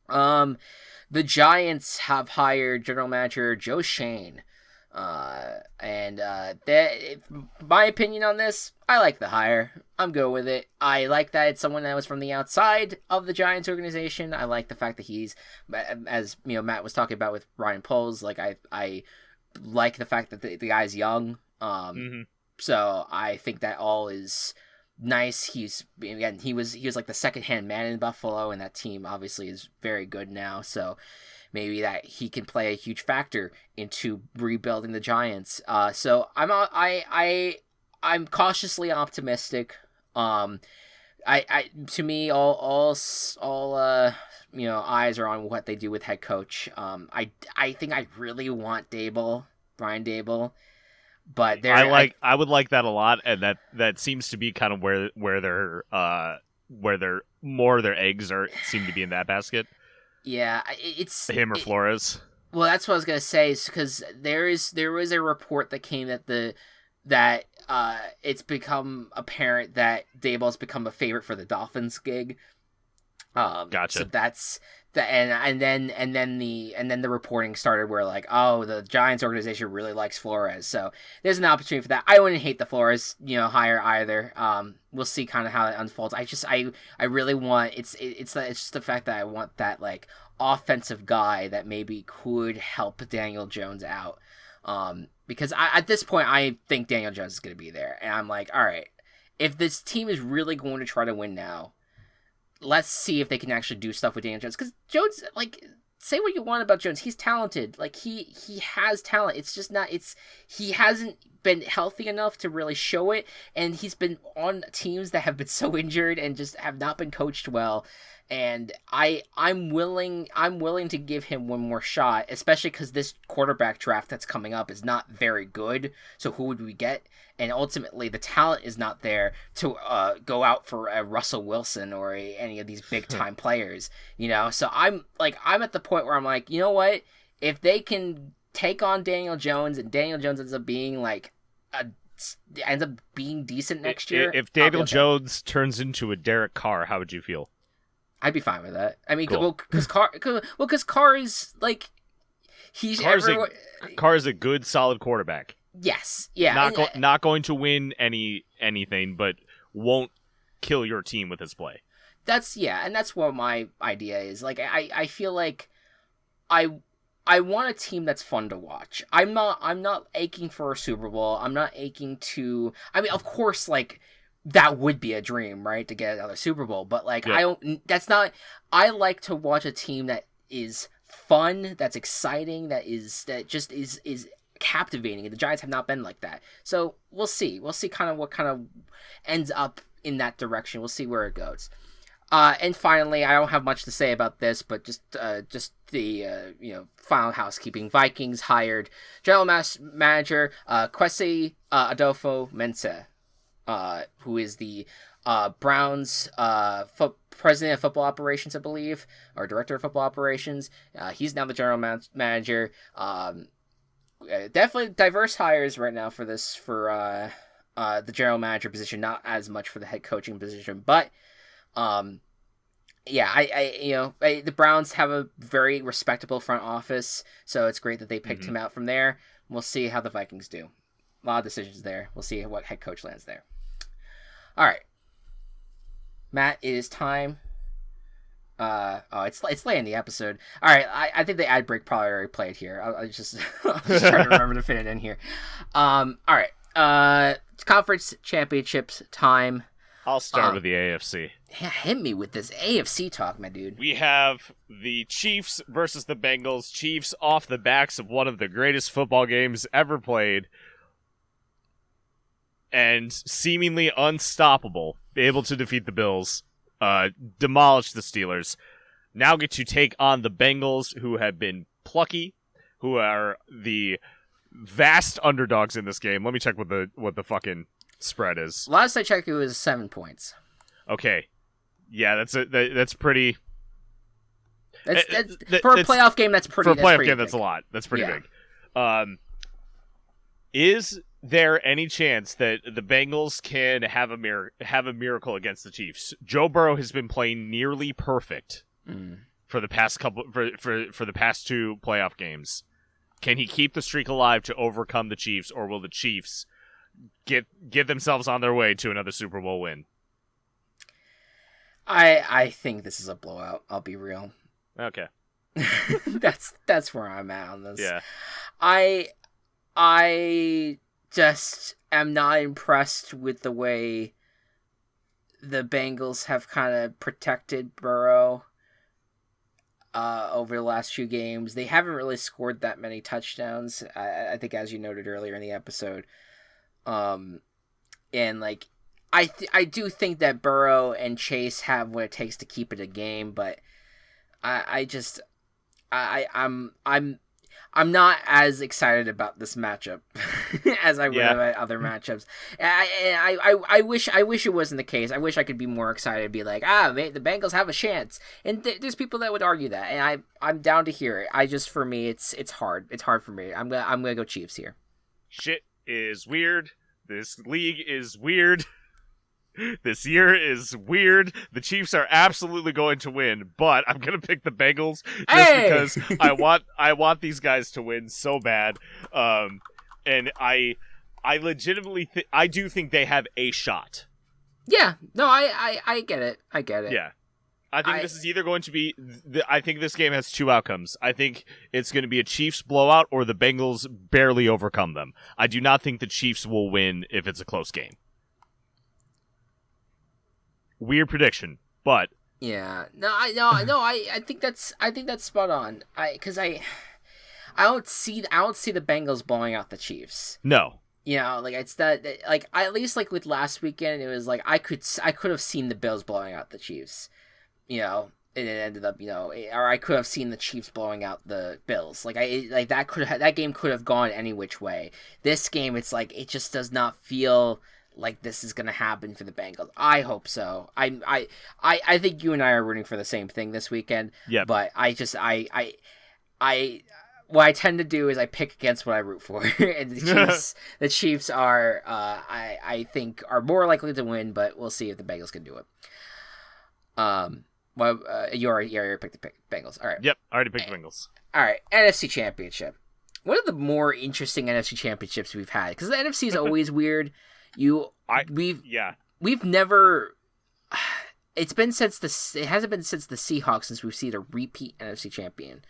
The Giants have hired general manager Joe Shane. And my opinion on this, I like the hire. I'm good with it. I like that it's someone that was from the outside of the Giants organization. I like the fact that he's, as Matt was talking about with Ryan Poles, like I like the fact that the guy's young. So I think that all is nice. He was like the second-hand man in Buffalo, and that team obviously is very good now. So maybe that he can play a huge factor into rebuilding the Giants. So I'm cautiously optimistic. To me, all eyes are on what they do with head coach. I think I really want Brian Dable, but I would like that a lot, and that seems to be kind of where their more of their eggs seem to be in that basket. Yeah, it's him or Flores. Well, that's what I was gonna say, because there was a report that came that it's become apparent that Daboll's become a favorite for the Dolphins gig. Gotcha. So that's and then the reporting started where like, oh, the Giants organization really likes Flores, so there's an opportunity for that. I wouldn't hate the Flores hire either. We'll see kind of how it unfolds. I really want it's just the fact that I want that like offensive guy that maybe could help Daniel Jones out. Because at this point I think Daniel Jones is going to be there, and I'm like, all right, if this team is really going to try to win now, let's see if they can actually do stuff with Daniel Jones. Because Jones, like, say what you want about Jones, he's talented. Like, he has talent. It's just not, he hasn't been healthy enough to really show it, and he's been on teams that have been so injured and just have not been coached well. And I'm willing to give him one more shot, especially because this quarterback draft that's coming up is not very good. So who would we get? And ultimately, the talent is not there to go out for a Russell Wilson or any of these big time players. So I'm at the point where I'm like, you know what? If they can take on Daniel Jones, and Daniel Jones ends up being decent next year. If Daniel Jones turns into a Derek Carr, how would you feel? I'd be fine with that. I mean, cool. because Carr is like Carr is a good, solid quarterback. Yes, yeah. Not going to win anything, but won't kill your team with his play. That's what my idea is. Like, I feel like I want a team that's fun to watch. I'm not aching for a Super Bowl. I'm not aching to. I mean, of course, like. That would be a dream, right? To get another Super Bowl. But, like, yeah. I like to watch a team that is fun, that's exciting, that just is captivating. And the Giants have not been like that. So, we'll see. We'll see kind of what kind of ends up in that direction. We'll see where it goes. And finally, I don't have much to say about this, but just the final housekeeping. Vikings hired general manager Kwesi Adolfo-Mensah. Who is the Browns president of football operations, I believe, or director of football operations. He's now the general manager. Definitely diverse hires right now for the general manager position, not as much for the head coaching position, but the Browns have a very respectable front office, so it's great that they picked him out from there. We'll see how the Vikings do. A lot of decisions there. We'll see what head coach lands there. All right, Matt, it is time. It's late in the episode. All right, I think the ad break probably already played here. I'll just trying to remember to fit it in here. All right, conference championships time. I'll start with the AFC. Yeah, hit me with this AFC talk, my dude. We have the Chiefs versus the Bengals. Chiefs off the backs of one of the greatest football games ever played. And seemingly unstoppable, able to defeat the Bills, demolish the Steelers. Now get to take on the Bengals, who have been plucky, who are the vast underdogs in this game. Let me check what the fucking spread is. Last I checked, it was 7 points. Okay, yeah, that's pretty. For a playoff game, that's pretty. For a playoff game, big. that's a lot. That's pretty big. Is there any chance that the Bengals can have a miracle against the Chiefs? Joe Burrow has been playing nearly perfect for the past for the past 2 playoff games. Can he keep the streak alive to overcome the Chiefs, or will the Chiefs get themselves on their way to another Super Bowl win? I think this is a blowout. I'll be real. Okay. That's where I'm at on this. Yeah. I just am not impressed with the way the Bengals have kind of protected Burrow over the last few games. They haven't really scored that many touchdowns, I think, as you noted earlier in the episode. And like I do think that Burrow and Chase have what it takes to keep it a game, but I'm not as excited about this matchup as I would have at other matchups. I wish it wasn't the case. I wish I could be more excited and be like, the Bengals have a chance. And there's people that would argue that, and I'm down to hear it. For me, it's hard. It's hard for me. I'm gonna go Chiefs here. Shit is weird. This league is weird. This year is weird. The Chiefs are absolutely going to win, but I'm going to pick the Bengals just because I want these guys to win so bad. And I legitimately I do think they have a shot. Yeah. No, I get it. I get it. Yeah. I think this is either going to be I think this game has 2 outcomes. I think it's going to be a Chiefs blowout or the Bengals barely overcome them. I do not think the Chiefs will win if it's a close game. Weird prediction, but yeah, I think that's spot on. I don't see the Bengals blowing out the Chiefs. No, like it's that like at least like with last weekend, it was like I could have seen the Bills blowing out the Chiefs, and it ended up or I could have seen the Chiefs blowing out the Bills. Like that game could have gone any which way. This game, it's like it just does not feel like this is gonna happen for the Bengals. I hope so. I think you and I are rooting for the same thing this weekend. Yeah, but what I tend to do is I pick against what I root for, and the Chiefs are, I think, are more likely to win, but we'll see if the Bengals can do it. You already picked the Bengals. All right. Yep, I already picked the Bengals. All right, NFC Championship. One of the more interesting NFC Championships we've had, because the NFC is always weird. We've never. It hasn't been since the Seahawks since we've seen a repeat NFC champion.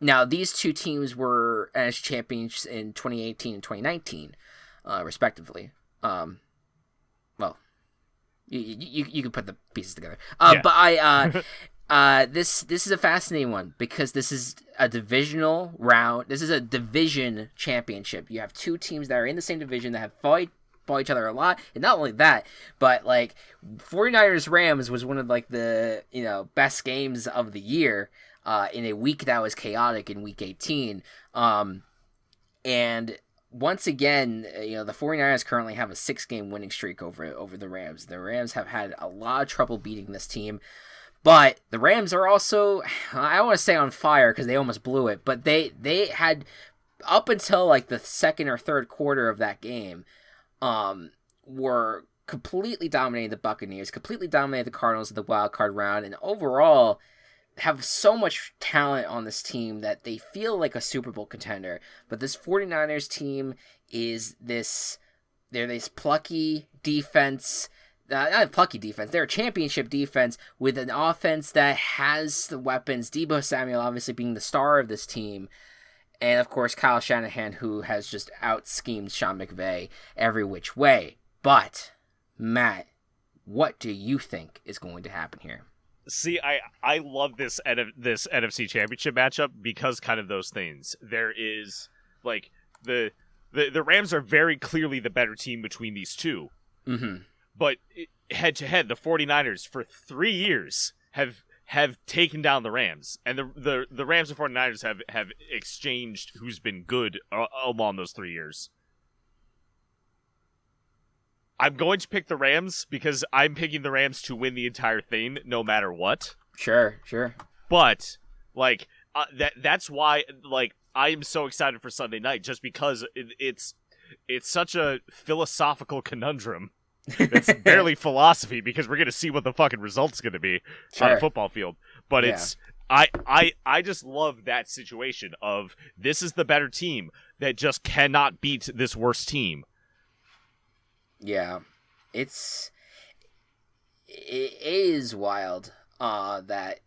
Now, these two teams were NFC champions in 2018 and 2019, respectively. Well, you can put the pieces together. But this is a fascinating one because this is a divisional round. This is a division championship. You have two teams that are in the same division that have fought each other a lot, and not only that, but like 49ers Rams was one of like the best games of the year. In a week that was chaotic in week 18. And once again, the 49ers currently have a 6-game winning streak over the Rams. The Rams have had a lot of trouble beating this team, but the Rams are also, I don't want to say on fire because they almost blew it, but they had, up until like the second or third quarter of that game, were completely dominating the Buccaneers, completely dominated the Cardinals in the wild card round, and overall have so much talent on this team that they feel like a Super Bowl contender. But this 49ers team is they're this plucky defense, not plucky defense, they're a championship defense with an offense that has the weapons, Deebo Samuel obviously being the star of this team, and of course Kyle Shanahan, who has just out-schemed Sean McVay every which way. But, Matt, what do you think is going to happen here? See, I love this NFC Championship matchup because kind of those things. There is like the Rams are very clearly the better team between these two. Mm-hmm. But head to head, the 49ers for 3 years have taken down the Rams, and the Rams and 49ers have exchanged who's been good along those 3 years. I'm going to pick the Rams because I'm picking the Rams to win the entire thing, no matter what. Sure. But like that's why like I am so excited for Sunday night, just because it's such a philosophical conundrum. It's barely philosophy because we're gonna see what the fucking result's gonna be on a football field. But it's I just love that situation of this is the better team that just cannot beat this worse team. Yeah, it is wild that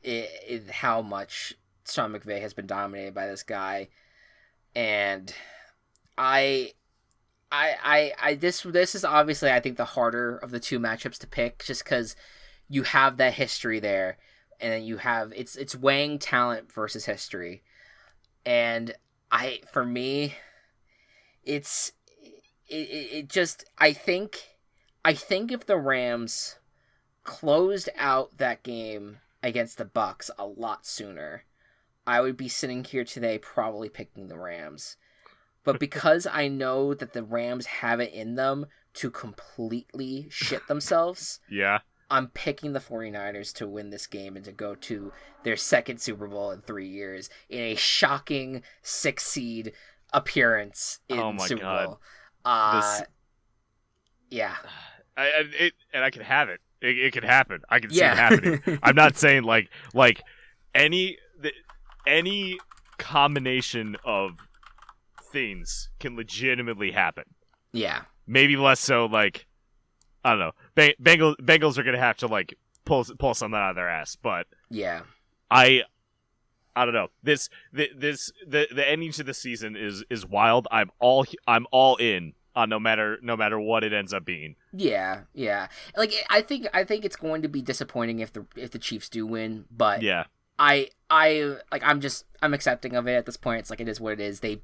how much Sean McVay has been dominated by this guy, and this is obviously I think the harder of the two matchups to pick, just because you have that history there, and then you have it's weighing talent versus history, and for me, it just I think if the Rams closed out that game against the Bucs a lot sooner, I would be sitting here today probably picking the Rams. But because I know that the Rams have it in them to completely shit themselves, I'm picking the 49ers to win this game and to go to their second Super Bowl in 3 years in a shocking 6-seed appearance in Super Bowl. Yeah. I can have it. It can happen. I can see it happening. I'm not saying like any combination of things can legitimately happen. Yeah. Maybe less so like I don't know. Bengals are gonna have to like pull something out of their ass, but yeah. I don't know. The ending to the season is wild. I'm all in on no matter what it ends up being. Yeah. Like I think it's going to be disappointing if the Chiefs do win, but yeah. I'm accepting of it at this point. It's like it is what it is. They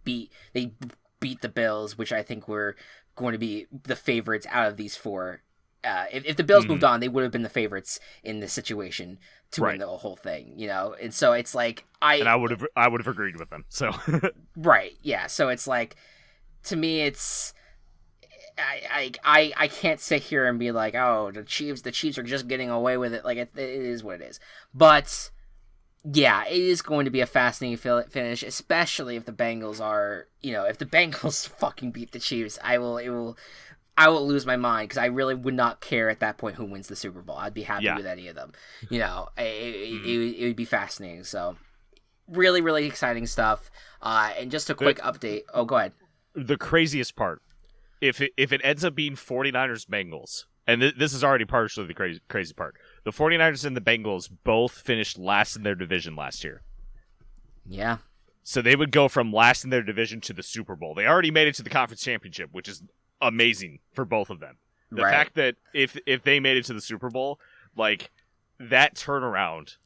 beat the Bills, which I think were going to be the favorites out of these four. If the Bills moved on, they would have been the favorites in this situation to win the whole thing, you know. And so it's like I would have agreed with them. So right, yeah. So it's like, to me, it's I can't sit here and be like, oh, the Chiefs are just getting away with it. Like it is what it is. But yeah, it is going to be a fascinating finish, especially if the Bengals are, you know, if the Bengals fucking beat the Chiefs. I will lose my mind, because I really would not care at that point who wins the Super Bowl. I'd be happy with any of them. You know, it would be fascinating. So, really, really exciting stuff. And just a quick update. Oh, go ahead. The craziest part, if it ends up being 49ers Bengals, and this is already partially the crazy part, the 49ers and the Bengals both finished last in their division last year. Yeah. So they would go from last in their division to the Super Bowl. They already made it to the conference championship, which is amazing for both of them. The fact that if they made it to the Super Bowl, like, that turnaround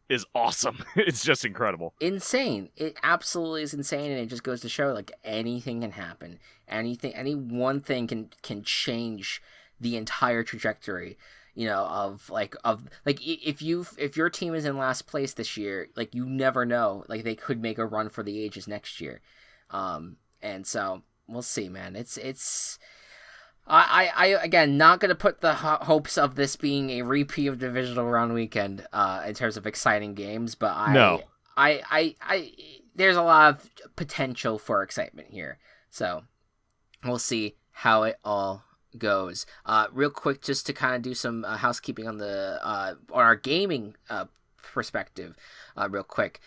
is awesome. It's just incredible. Insane. It absolutely is insane, and it just goes to show, like, anything can happen. Any one thing can change the entire trajectory, you know, of if your team is in last place this year, like, you never know, like, they could make a run for the ages next year. And so we'll see, man. I again, not going to put the hopes of this being a repeat of divisional round weekend in terms of exciting games, but I there's a lot of potential for excitement here. So we'll see how it all goes. Real quick, just to kind of do some housekeeping on our gaming perspective, real quick.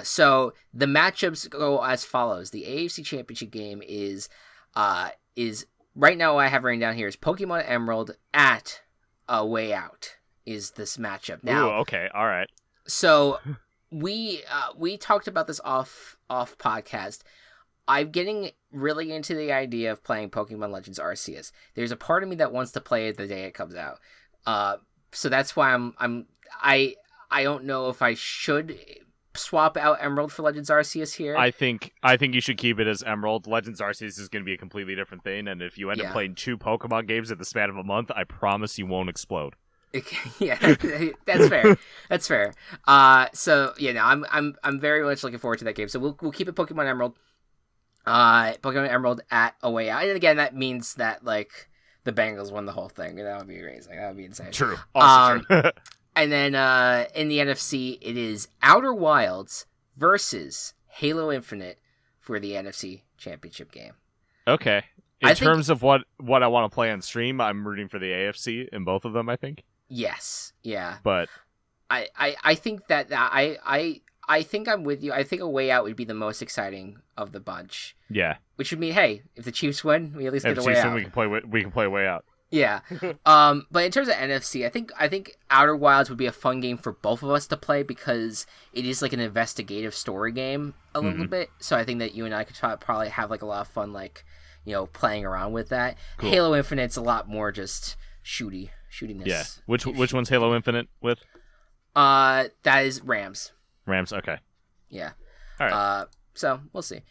So the matchups go as follows. The AFC Championship game is right now, what I have written down here is Pokemon Emerald at A Way Out is this matchup. Now, ooh, okay, all right. So we talked about this off podcast. I'm getting really into the idea of playing Pokemon Legends Arceus. There's a part of me that wants to play it the day it comes out. So that's why I don't know if I should swap out Emerald for Legends Arceus here. I think you should keep it as Emerald. Legends Arceus is going to be a completely different thing, and if you end up playing 2 Pokemon games in the span of a month, I promise you won't explode. Yeah, that's fair. That's fair. So yeah, no, I'm very much looking forward to that game. So we'll keep it Pokemon Emerald. Pokemon Emerald at A Way Out. And again, that means that, like, the Bengals won the whole thing. That would be amazing. That would be insane. True. Also true. And then in the NFC, it is Outer Wilds versus Halo Infinite for the NFC Championship game. Okay. In terms of what I want to play on stream, I'm rooting for the AFC in both of them, I think. Yes. Yeah. But I think that I think I'm with you. I think A Way Out would be the most exciting of the bunch. Yeah. Which would mean, hey, if the Chiefs win, we at least get A Way Out. We can play A Way Out. Yeah. But in terms of NFC, I think Outer Wilds would be a fun game for both of us to play, because it is like an investigative story game a little bit. So I think that you and I could probably have, like, a lot of fun, like, you know, playing around with that. Cool. Halo Infinite's a lot more just shootiness. Yeah. Which one's Halo Infinite with? That is Rams. Rams, okay. Yeah. All right. So we'll see.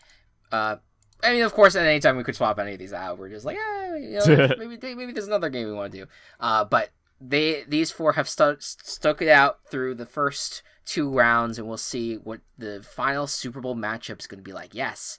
I mean, of course, at any time we could swap any of these out. We're just like, you know, maybe there's another game we want to do. But these four have stuck it out through the first 2 rounds, and we'll see what the final Super Bowl matchup is going to be like. Yes.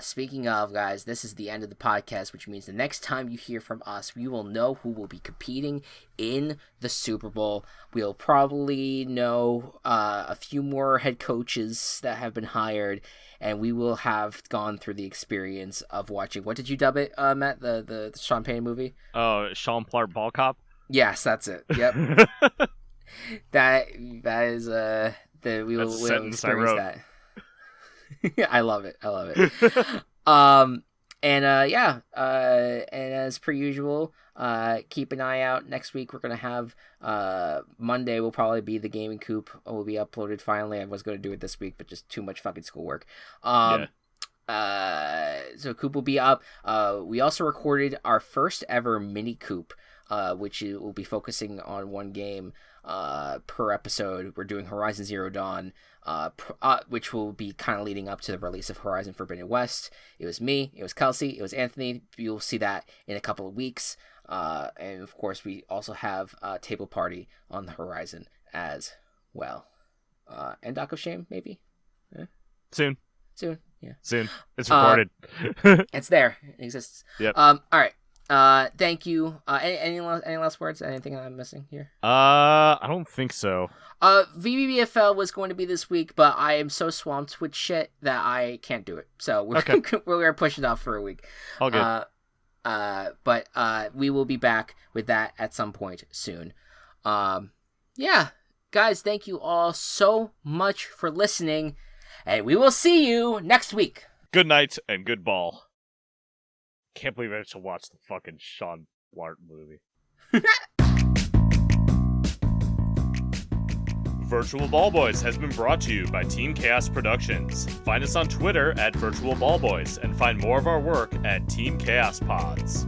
Speaking of, guys, this is the end of the podcast, which means the next time you hear from us, we will know who will be competing in the Super Bowl. We'll probably know a few more head coaches that have been hired, and we will have gone through the experience of watching. What did you dub it, Matt? The Sean Payne movie? Oh, Sean Plart Ball Cop? Yes, that's it. Yep. that is we will experience that. I love it. And as per usual, keep an eye out. Next week we're gonna have Monday will probably be the gaming coop. Will be uploaded finally. I was gonna do it this week, but just too much fucking schoolwork. So coop will be up. We also recorded our first ever mini coop which will be focusing on one game per episode. We're doing Horizon Zero Dawn, which will be kind of leading up to the release of Horizon Forbidden West. It was me, it was Kelsey, it was Anthony. You'll see that in a couple of weeks. And of course, we also have Table Party on the horizon as well. And Dock of Shame, maybe? Soon, yeah. Soon. It's recorded. It's there. It exists. Yep. All right. Thank you. Any last words? Anything I'm missing here? I don't think so. VBBFL was going to be this week, but I am so swamped with shit that I can't do it. So we're we're pushing it off for a week. All good. But we will be back with that at some point soon. Yeah, guys, thank you all so much for listening, and we will see you next week. Good night and good ball. Can't believe I have to watch the fucking Sean Blart movie. Virtual Ball Boys has been brought to you by Team Chaos Productions. Find us on Twitter at Virtual Ball Boys and find more of our work at Team Chaos Pods.